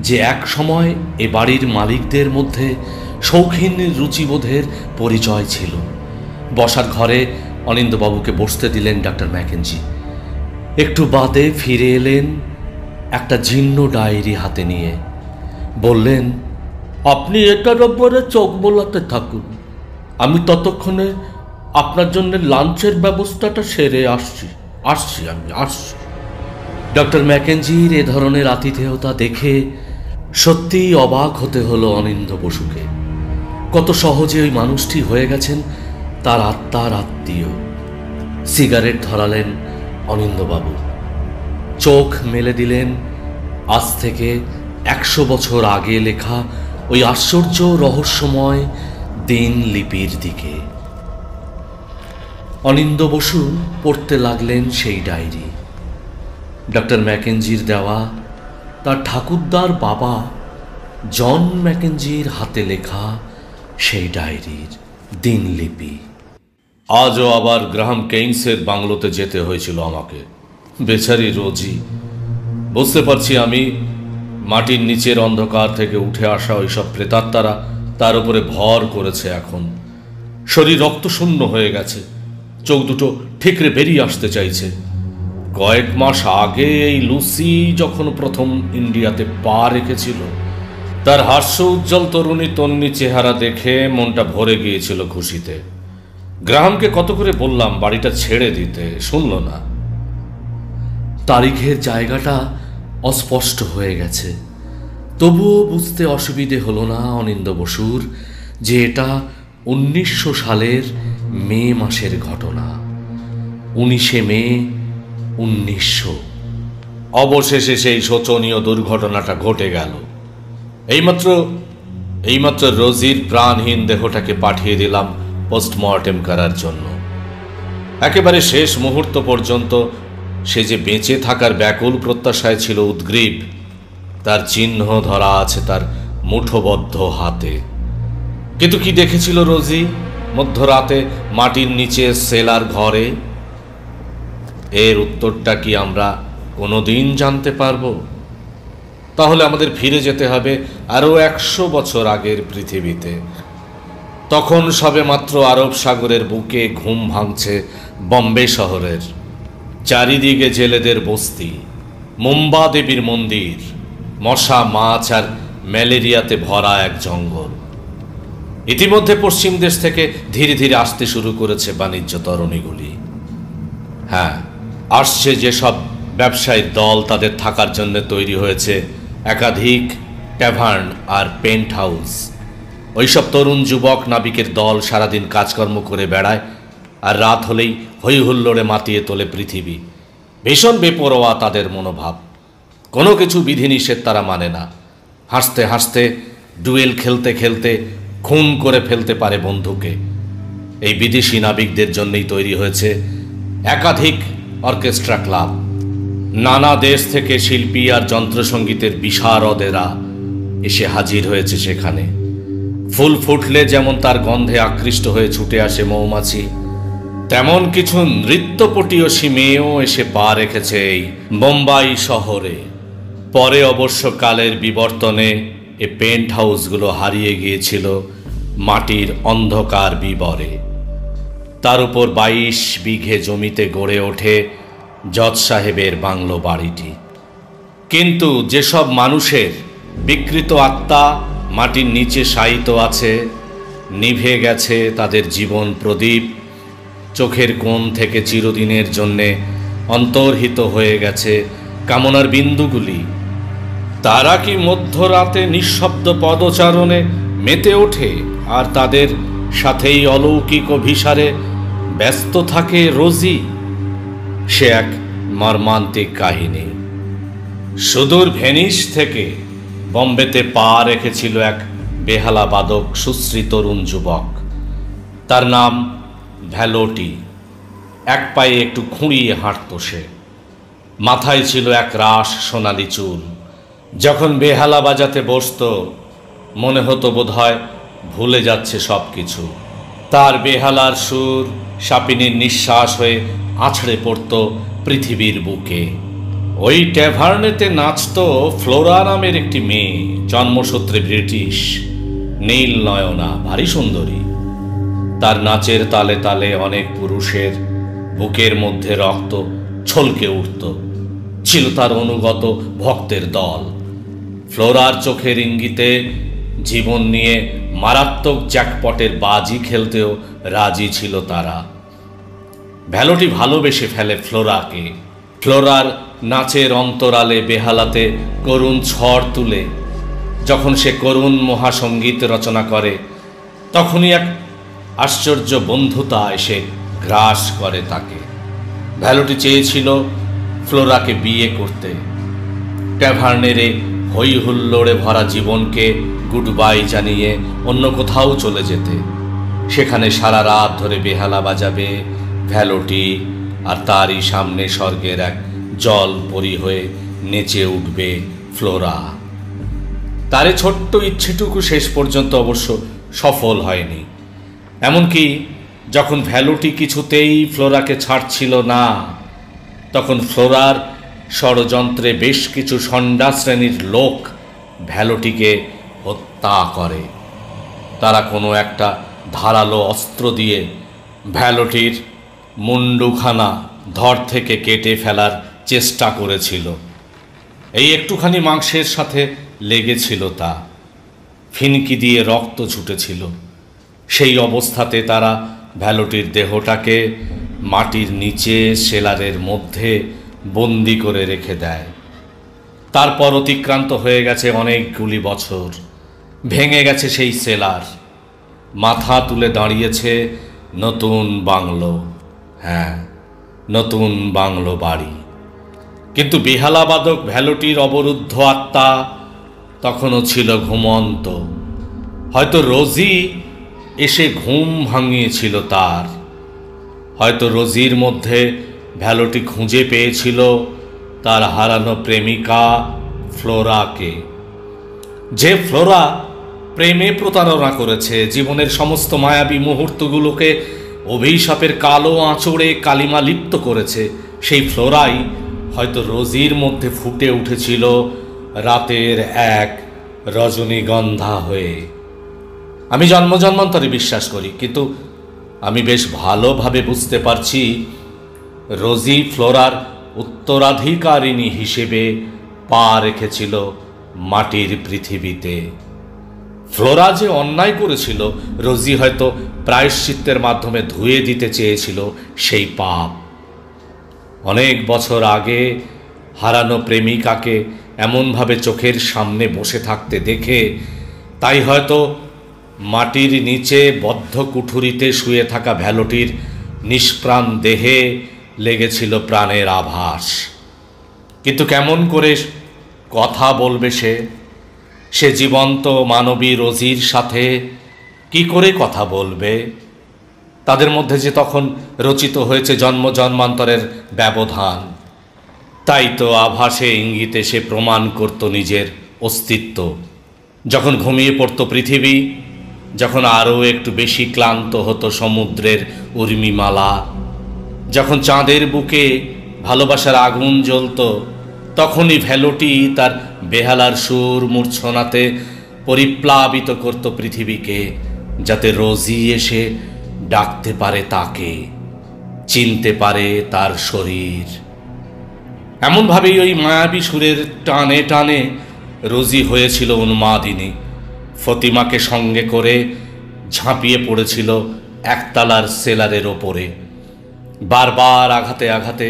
যে এক সময় এ বাড়ির মালিকদের মধ্যে শৌখিন রুচিবোধের পরিচয় ছিল। বসার ঘরে অনিন্দবাবুকে বসতে দিলেন ডক্টর ম্যাকেঞ্জি। একটু বাদে ফিরে এলেন একটা জীর্ণ ডায়েরি হাতে নিয়ে। বললেন, আপনি এটার ওপরে চোখ বোলাতে থাকুন, আমি ততক্ষণে আপনার জন্য লাঞ্চের ব্যবস্থাটা সেরে আসছি। ডক্টর ম্যাকেঞ্জির এ ধরনের আতিথেয়তা দেখে সত্যিই অবাক হতে হলো অনিন্দ বসুকে। কত সহজে ওই মানুষটি হয়ে গেছেন তার আত্মার আত্মীয়। সিগারেট ধরালেন অনিন্দবাবু, চোখ মেলে দিলেন আজ থেকে 100 বছর আগে লেখা ওই আশ্চর্য রহস্যময় দিনলিপির দিকে। অনিন্দ বসু পড়তে লাগলেন সেই ডায়েরি। ডক্টর ম্যাকেঞ্জির দেওয়া তার ঠাকুরদার বাবা জন ম্যাকেঞ্জির হাতে লেখা সেই ডায়েরির দিনলিপি। আজও আবার গ্রাহাম কেইন্সের বাংলোতে যেতে হয়েছিল আমাকে। বেচারি রোজি। বুঝতে পারছি আমি মাটির নিচের অন্ধকার থেকে উঠে আসা ওইসব প্রেতাত্মারা তার উপরে ভর করেছে। এখন শরীর রক্তশূন্য হয়ে গেছে, চোখ দুটো ঠিকরে বেরিয়ে আসতে চাইছে। কয়েক মাস আগে এই লুসি যখন প্রথম ইন্ডিয়াতে পা রেখেছিল, তার হাস্য উজ্জ্বল তরুণী তন্নি চেহারা দেখে মনটা ভরে গিয়েছিল খুশিতে। গ্রাহামকে কত করে বললাম বাড়িটা ছেড়ে দিতে, শুনল না। তারিখের জায়গাটা অস্পষ্ট হয়ে গেছে, তবুও বুঝতে অসুবিধে হলো না অনিন্দ্য বসুর যে এটা 1900 সালের মে মাসের ঘটনা। 19শে মে 1900। অবশেষে সেই শোচনীয় দুর্ঘটনাটা ঘটে গেল। এইমাত্র রোজির প্রাণহীন দেহটাকে পাঠিয়ে দিলাম পোস্টমর্টেম করার জন্য। একেবারে শেষ মুহূর্ত পর্যন্ত সে যে বেঁচে থাকার ব্যাকুল প্রত্যাশায় ছিল উদ্গ্রীব, তার চিহ্ন ধরা আছে তার মুঠোবদ্ধ হাতে। কিন্তু কি দেখেছিল রোজি মধ্যরাতে মাটির নিচে সেলার ঘরে? এর উত্তরটা কি আমরা কোনোদিন জানতে পারবো? তাহলে আমাদের ফিরে যেতে হবে আরো 100 বছর আগের পৃথিবীতে। তখন সবে মাত্র আরব সাগরের বুকে ঘুম ভাঙছে বম্বে শহরের। চারিদিকে জেলেদের বস্তি, মুম্বা দেবীর মন্দির, মশা মাছ আর ম্যালেরিয়াতে ভরা এক জঙ্গল। ইতিমধ্যে পশ্চিম দেশ থেকে ধীরে ধীরে আসতে শুরু করেছে বাণিজ্য তরণীগুলি। হ্যাঁ, আসছে যেসব ব্যবসায়ীর দল, তাদের থাকার জন্য তৈরি হয়েছে একাধিক ট্যাভার্ন আর পেন্ট হাউস। ওইসব তরুণ যুবক নাবিকের দল সারাদিন কাজকর্ম করে বেড়ায়, আর রাত হলেই হই হুল্লোড়ে মাতিয়ে তোলে পৃথিবী। ভীষণ বেপরোয়া তাদের মনোভাব, কোনো কিছু বিধিনিষেধ তারা মানে না। হাসতে হাসতে, ডুয়েল খেলতে খেলতে খুন করে ফেলতে পারে বন্ধুকে। এই বিদেশি নাবিকদের জন্যই তৈরি হয়েছে একাধিক অর্কেস্ট্রা ক্লাব। নানা দেশ থেকে শিল্পী আর যন্ত্রসঙ্গীতের বিশারদেরা এসে হাজির হয়েছে সেখানে। ফুল ফুটলে যেমন তার গন্ধে আকৃষ্ট হয়ে ছুটে আসে মৌমাছি, তেমন কিছু নৃত্যপটীয়সী মেয়েও এসে পা রেখেছে এই বোম্বাই শহরে। পরে অবশ্য কালের বিবর্তনে এ পেন্ট হাউসগুলো হারিয়ে গিয়েছিল মাটির অন্ধকার বিবরে। তার উপর 22 বিঘে জমিতে গড়ে ওঠে জজ সাহেবের বাংলো বাড়িটি। কিন্তু যেসব মানুষের বিকৃত আত্মা মাটির নিচে শায়িত আছে, নিভে গেছে তাদের জীবন প্রদীপ, চোখের কোণ থেকে চিরদিনের জন্যে অন্তর্হিত হয়ে গেছে কামনার বিন্দুগুলি, তারা কি মধ্যরাতে নিঃশব্দ পদচারণে মেতে ওঠে আর তাদের সাথেই অলৌকিক অভিসারে ব্যস্ত থাকে রোজি? সে এক মর্মান্তিক কাহিনী। সুদূর ভেনিস থেকে বম্বেতে পা রেখেছিল এক বেহালা বাদক সুশ্রী তরুণ যুবক। তার নাম ভ্যালোটি। এক পায়ে একটু খুঁড়িয়ে হাঁটত সে। মাথায় ছিল এক রাশ সোনালি চুল। যখন বেহালা বাজাতে বসত, মনে হতো বোধহয় ভুলে যাচ্ছে সব কিছু। তার বেহালার সুর সাপিনীর নিঃশ্বাস হয়ে আছড়ে পড়ত পৃথিবীর বুকে। ওই ট্যাভার্নেতে নাচত ফ্লোরা নামের একটি মেয়ে, জন্মসূত্রে ব্রিটিশ, নীল নয়না, ভারী সুন্দরী। তার নাচের তালে তালে অনেক পুরুষের বুকের মধ্যে রক্ত ছলকে উঠত। ছিল তার অনুগত ভক্তের দল। ফ্লোরার চোখের ইঙ্গিতে জীবন নিয়ে মারাত্মক জ্যাকপটের বাজি খেলতেও রাজি ছিল তারা। ভ্যালোটি ভালোবেসে ফেলে ফ্লোরাকে। ফ্লোরার নাচের অন্তরালে বেহালাতে করুণ ঝড় তুলে যখন সে করুণ মহাসঙ্গীত রচনা করে, তখনই এক আশ্চর্য বন্ধুতা এসে গ্রাস করে তাকে। ভ্যালোটি চেয়েছিল ফ্লোরাকে বিয়ে করতে, ট্যাভার্নের হই হুল্লোড়ে ভরা জীবনকে গুড বাই জানিয়ে অন্য কোথাও চলে যেতে। সেখানে সারা রাত ধরে বেহালা বাজাবে ভ্যালোটি, আর তারই সামনে স্বর্গের এক জল পরি হয়ে নেচে উঠবে ফ্লোরা। তার ছোট্ট ইচ্ছেটুকু শেষ পর্যন্ত অবশ্য সফল হয়নি। এমনকি যখন ভ্যালোটি কিছুতেই ফ্লোরাকে ছাড়ছিল না, তখন ফ্লোরার ষড়যন্ত্রে বেশ কিছু ষণ্ডা শ্রেণীর লোক ভ্যালোটিকে হত্যা করে। তারা কোনো একটা ধারালো অস্ত্র দিয়ে ভ্যালোটির মুন্ডুখানা ধড় থেকে কেটে ফেলার চেষ্টা করেছিল। এই একটুখানি মাংসের সাথে লেগেছিল তা, ফিনকি দিয়ে রক্ত ছুটেছিল। সেই অবস্থাতে তারা ভ্যালটির দেহটাকে মাটির নিচে সেলারের মধ্যে বন্দি করে রেখে দেয়। তারপর অতিক্রান্ত হয়ে গেছে অনেকগুলি বছর, ভেঙে গেছে সেই সেলার, মাথা তুলে দাঁড়িয়েছে নতুন বাংলো, হ্যাঁ নতুন বাংলো বাড়ি। কিন্তু বেহালাবাদক ভ্যালটির অবরুদ্ধ আত্মা তখনও ছিল ঘুমন্ত। হয়তো রোজি এসে ঘুম ভাঙিয়েছিল তার, হয়তো রোজির মধ্যে ভ্যালটি খুঁজে পেয়েছিল তার হারানো প্রেমিকা ফ্লোরাকে, যে ফ্লোরা প্রেমে প্রতারণা করেছে, জীবনের সমস্ত মায়াবী মুহূর্তগুলোকে অভিশাপের কালো আঁচড়ে কালিমা লিপ্ত করেছে। সেই ফ্লোরাই হয়তো রোজির মধ্যে ফুটে উঠেছিল রাতের এক রজনীগন্ধা হয়ে। আমি জন্মান্তরে বিশ্বাস করি, কিন্তু আমি বেশ ভালোভাবে বুঝতে পারছি রোজি ফ্লোরার উত্তরাধিকারিণী হিসেবে পা রেখেছিল মাটির পৃথিবীতে। ফ্লোরা যে অন্যায় করেছিল, রোজি হয়তো প্রায়শ্চিত্তের মাধ্যমে ধুয়ে দিতে চেয়েছিল সেই পাপ। অনেক বছর আগে হারানো প্রেমিকাকে এমনভাবে চোখের সামনে বসে থাকতে দেখে, তাই হয়তো মাটির নিচে বদ্ধ কুঠুরিতে শুয়ে থাকা ভ্যালটির নিষ্প্রাণ দেহে লেগেছিল প্রাণের আভাস। কিন্তু কেমন করে কথা বলবে সে জীবন্ত মানবী রোজির সাথে কি করে কথা বলবে? তাদের মধ্যে যে তখন রচিত হয়েছে জন্ম জন্মান্তরের ব্যবধান। তাই তো আভাসে ইঙ্গিতে সে প্রমাণ করত নিজের অস্তিত্ব। যখন ঘুমিয়ে পড়ত পৃথিবী, যখন আরও একটু বেশি ক্লান্ত হতো সমুদ্রের উর্মিমালা, যখন চাঁদের বুকে ভালোবাসার আগুন জ্বলত, তখনই ভ্যালটি তার বেহালার সুর মূর্ছনাতে পরিপ্লাবিত করত পৃথিবীকে, যাতে রোজি এসে ডাকতে পারে তাকে, চিনতে পারে তার শরীর। এমনভাবেই ওই মায়াবী সুরের টানে টানে রোজি হয়েছিল উন্মাদিনী। ফতিমাকে সঙ্গে করে ঝাঁপিয়ে পড়েছিল একতলার সেলারের ওপরে, বারবার আঘাতে আঘাতে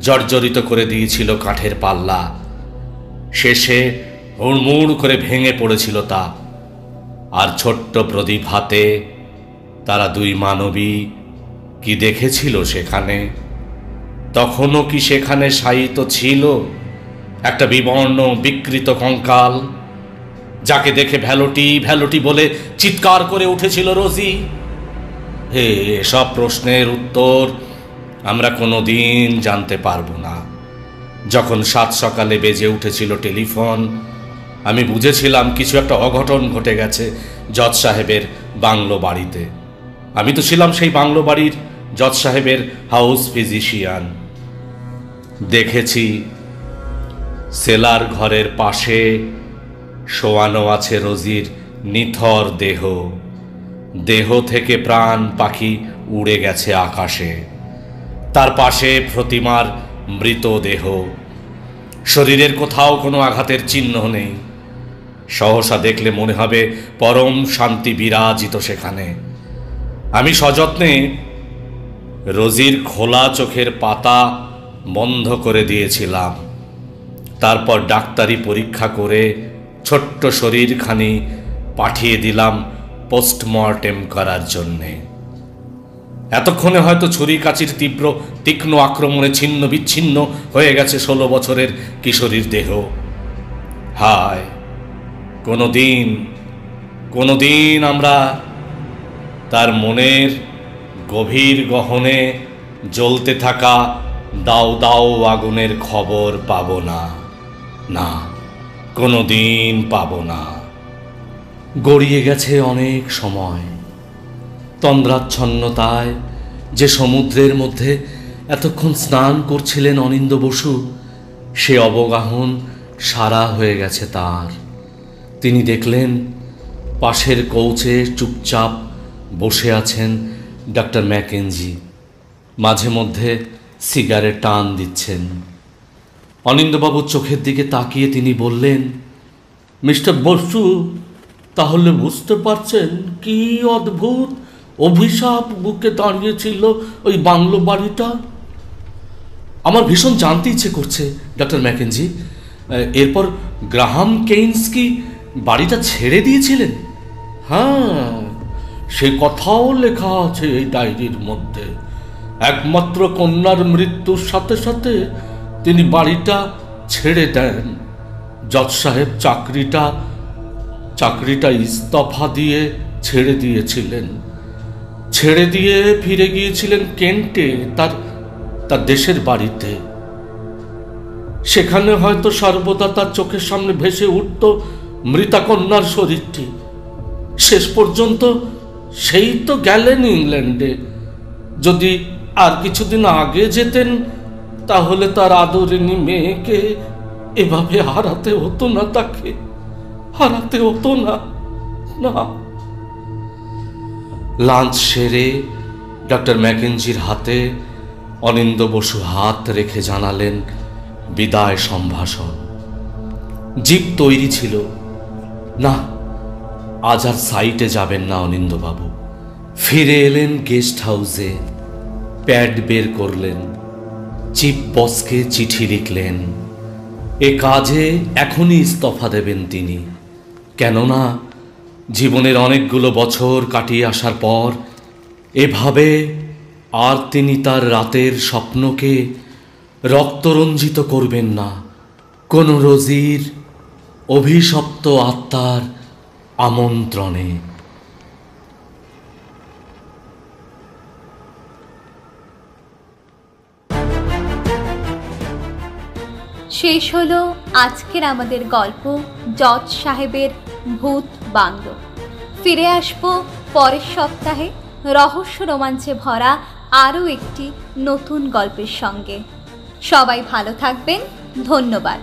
জর্জরিত করে দিয়েছিল কাঠের পাল্লা। শেষে হুড়মুড় করে ভেঙে পড়েছিল তা। আর ছোট্ট প্রদীপ হাতে তারা দুই মানবী কি দেখেছিল সেখানে? তখনও কি সেখানে শায়িত ছিল একটা বিবর্ণ বিকৃত কঙ্কাল, যাকে দেখে ভ্যালটি ভ্যালটি বলে চিৎকার করে উঠেছিল রোজি? হে, এসব প্রশ্নের উত্তর আমরা কোনো দিন জানতে পারবো না। যখন 7 সকালে বেজে উঠেছিল টেলিফোন, আমি বুঝেছিলাম কিছু একটা অঘটন ঘটে গেছে জজ সাহেবের বাংলো বাড়িতে। আমি তো ছিলাম সেই বাংলো বাড়ির জজ সাহেবের হাউস ফিজিশিয়ান। দেখেছি সেলার ঘরের পাশে শোয়ানো আছে রোজির নিথর দেহ। দেহ থেকে প্রাণ পাখি উড়ে গেছে আকাশে। তার পাশে প্রতিমার মৃতদেহ। শরীরের কোথাও কোনো আঘাতের চিহ্ন নেই। সহসা দেখলে মনে হবে পরম শান্তি বিরাজিত সেখানে। আমি সযত্নে রোজির খোলা চোখের পাতা বন্ধ করে দিয়েছিলাম। তারপর ডাক্তারি পরীক্ষা করে ছোট্ট শরীরখানি পাঠিয়ে দিলাম পোস্টমর্টেম করার জন্যে। এতক্ষণে হয়তো ছুরি কাঁচির তীব্র তীক্ষ্ণ আক্রমণে ছিন্ন বিচ্ছিন্ন হয়ে গেছে 16 বছরের কিশোরীর দেহ। হায়, কোনোদিন আমরা তার মনের গভীর গহনে জ্বলতে থাকা দাও দাও আগুনের খবর পাবো না, না কোনোদিন পাবো না। গড়িয়ে গেছে অনেক সময়। তন্দ্রাচ্ছন্নতায় যে সমুদ্রের মধ্যে এতক্ষণ স্নান করছিলেন অনিন্দ্য বসু, সে অবগাহন সারা হয়ে গেছে তার। তিনি দেখলেন পাশের কৌচে চুপচাপ বসে আছেন ডক্টর ম্যাকেঞ্জি। মাঝে মধ্যে সিগারেট টান দিচ্ছেন। অনিন্দ্যবাবুর চোখের দিকে তাকিয়ে তিনি বললেন, মিস্টার বসু, তাহলে বুঝতে পারছেন কি অদ্ভুত অভিশাপ বুকে দাঁড়িয়েছিল ওই বাংলো বাড়িটা? আমার ভীষণ জানতে ইচ্ছে করছে ডক্টর ম্যাকেঞ্জি, এরপর গ্রাহাম কেইন্স কি বাড়িটা ছেড়ে দিয়েছিলেন? হ্যাঁ, সে কথাও লেখা আছে এই ডায়েরির মধ্যে। একমাত্র কন্যার মৃত্যুর সাথে সাথে তিনি বাড়িটা ছেড়ে দেন। জজ সাহেব চাকরিটা ইস্তফা দিয়ে ছেড়ে দিয়েছিলেন। ছেড়ে দিয়ে ফিরে গিয়েছিলেন কেন্টে, তার দেশের বাড়িতে। সেখানে হয়তো সর্বদা তার চোখের সামনে ভেসে উঠত মৃতা কন্যার শরীরটি। শেষ পর্যন্ত সেই তো গেলেন ইংল্যান্ডে। যদি আর কিছুদিন আগে যেতেন তাহলে তার আদরিনী মেয়েকে এভাবে হারাতে হতো না, তাকে হারাতে হতো না। না। লাঞ্চ সেরে ডক্টর ম্যাকেঞ্জির হাতে অনিন্দ্য বসু হাত রেখে জানালেন বিদায় সম্ভাষণ। জিপ তৈরি ছিল। না, আজ আর সাইটে যাবেন না অনিন্দ্যবাবু। ফিরে এলেন গেস্ট হাউসে, প্যাড বের করলেন, চিফ বসকে চিঠি লিখলেন। এ কাজে এখনই ইস্তফা দেবেন তিনি। কেননা জীবনের অনেকগুলো বছর কাটিয়ে আসার পর এভাবে আর তিনি তার রাতের স্বপ্নকে রক্তরঞ্জিত করবেন না কোনো রোজির অভিশপ্ত আত্মার আমন্ত্রণে। শেষ হলো আজকের আমাদের গল্প জজ সাহেবের ভূত বাংলো। ফিরে আসবো পরের সপ্তাহে রহস্য রোমাঞ্চে ভরা আরও একটি নতুন গল্পের সঙ্গে। সবাই ভালো থাকবেন। ধন্যবাদ।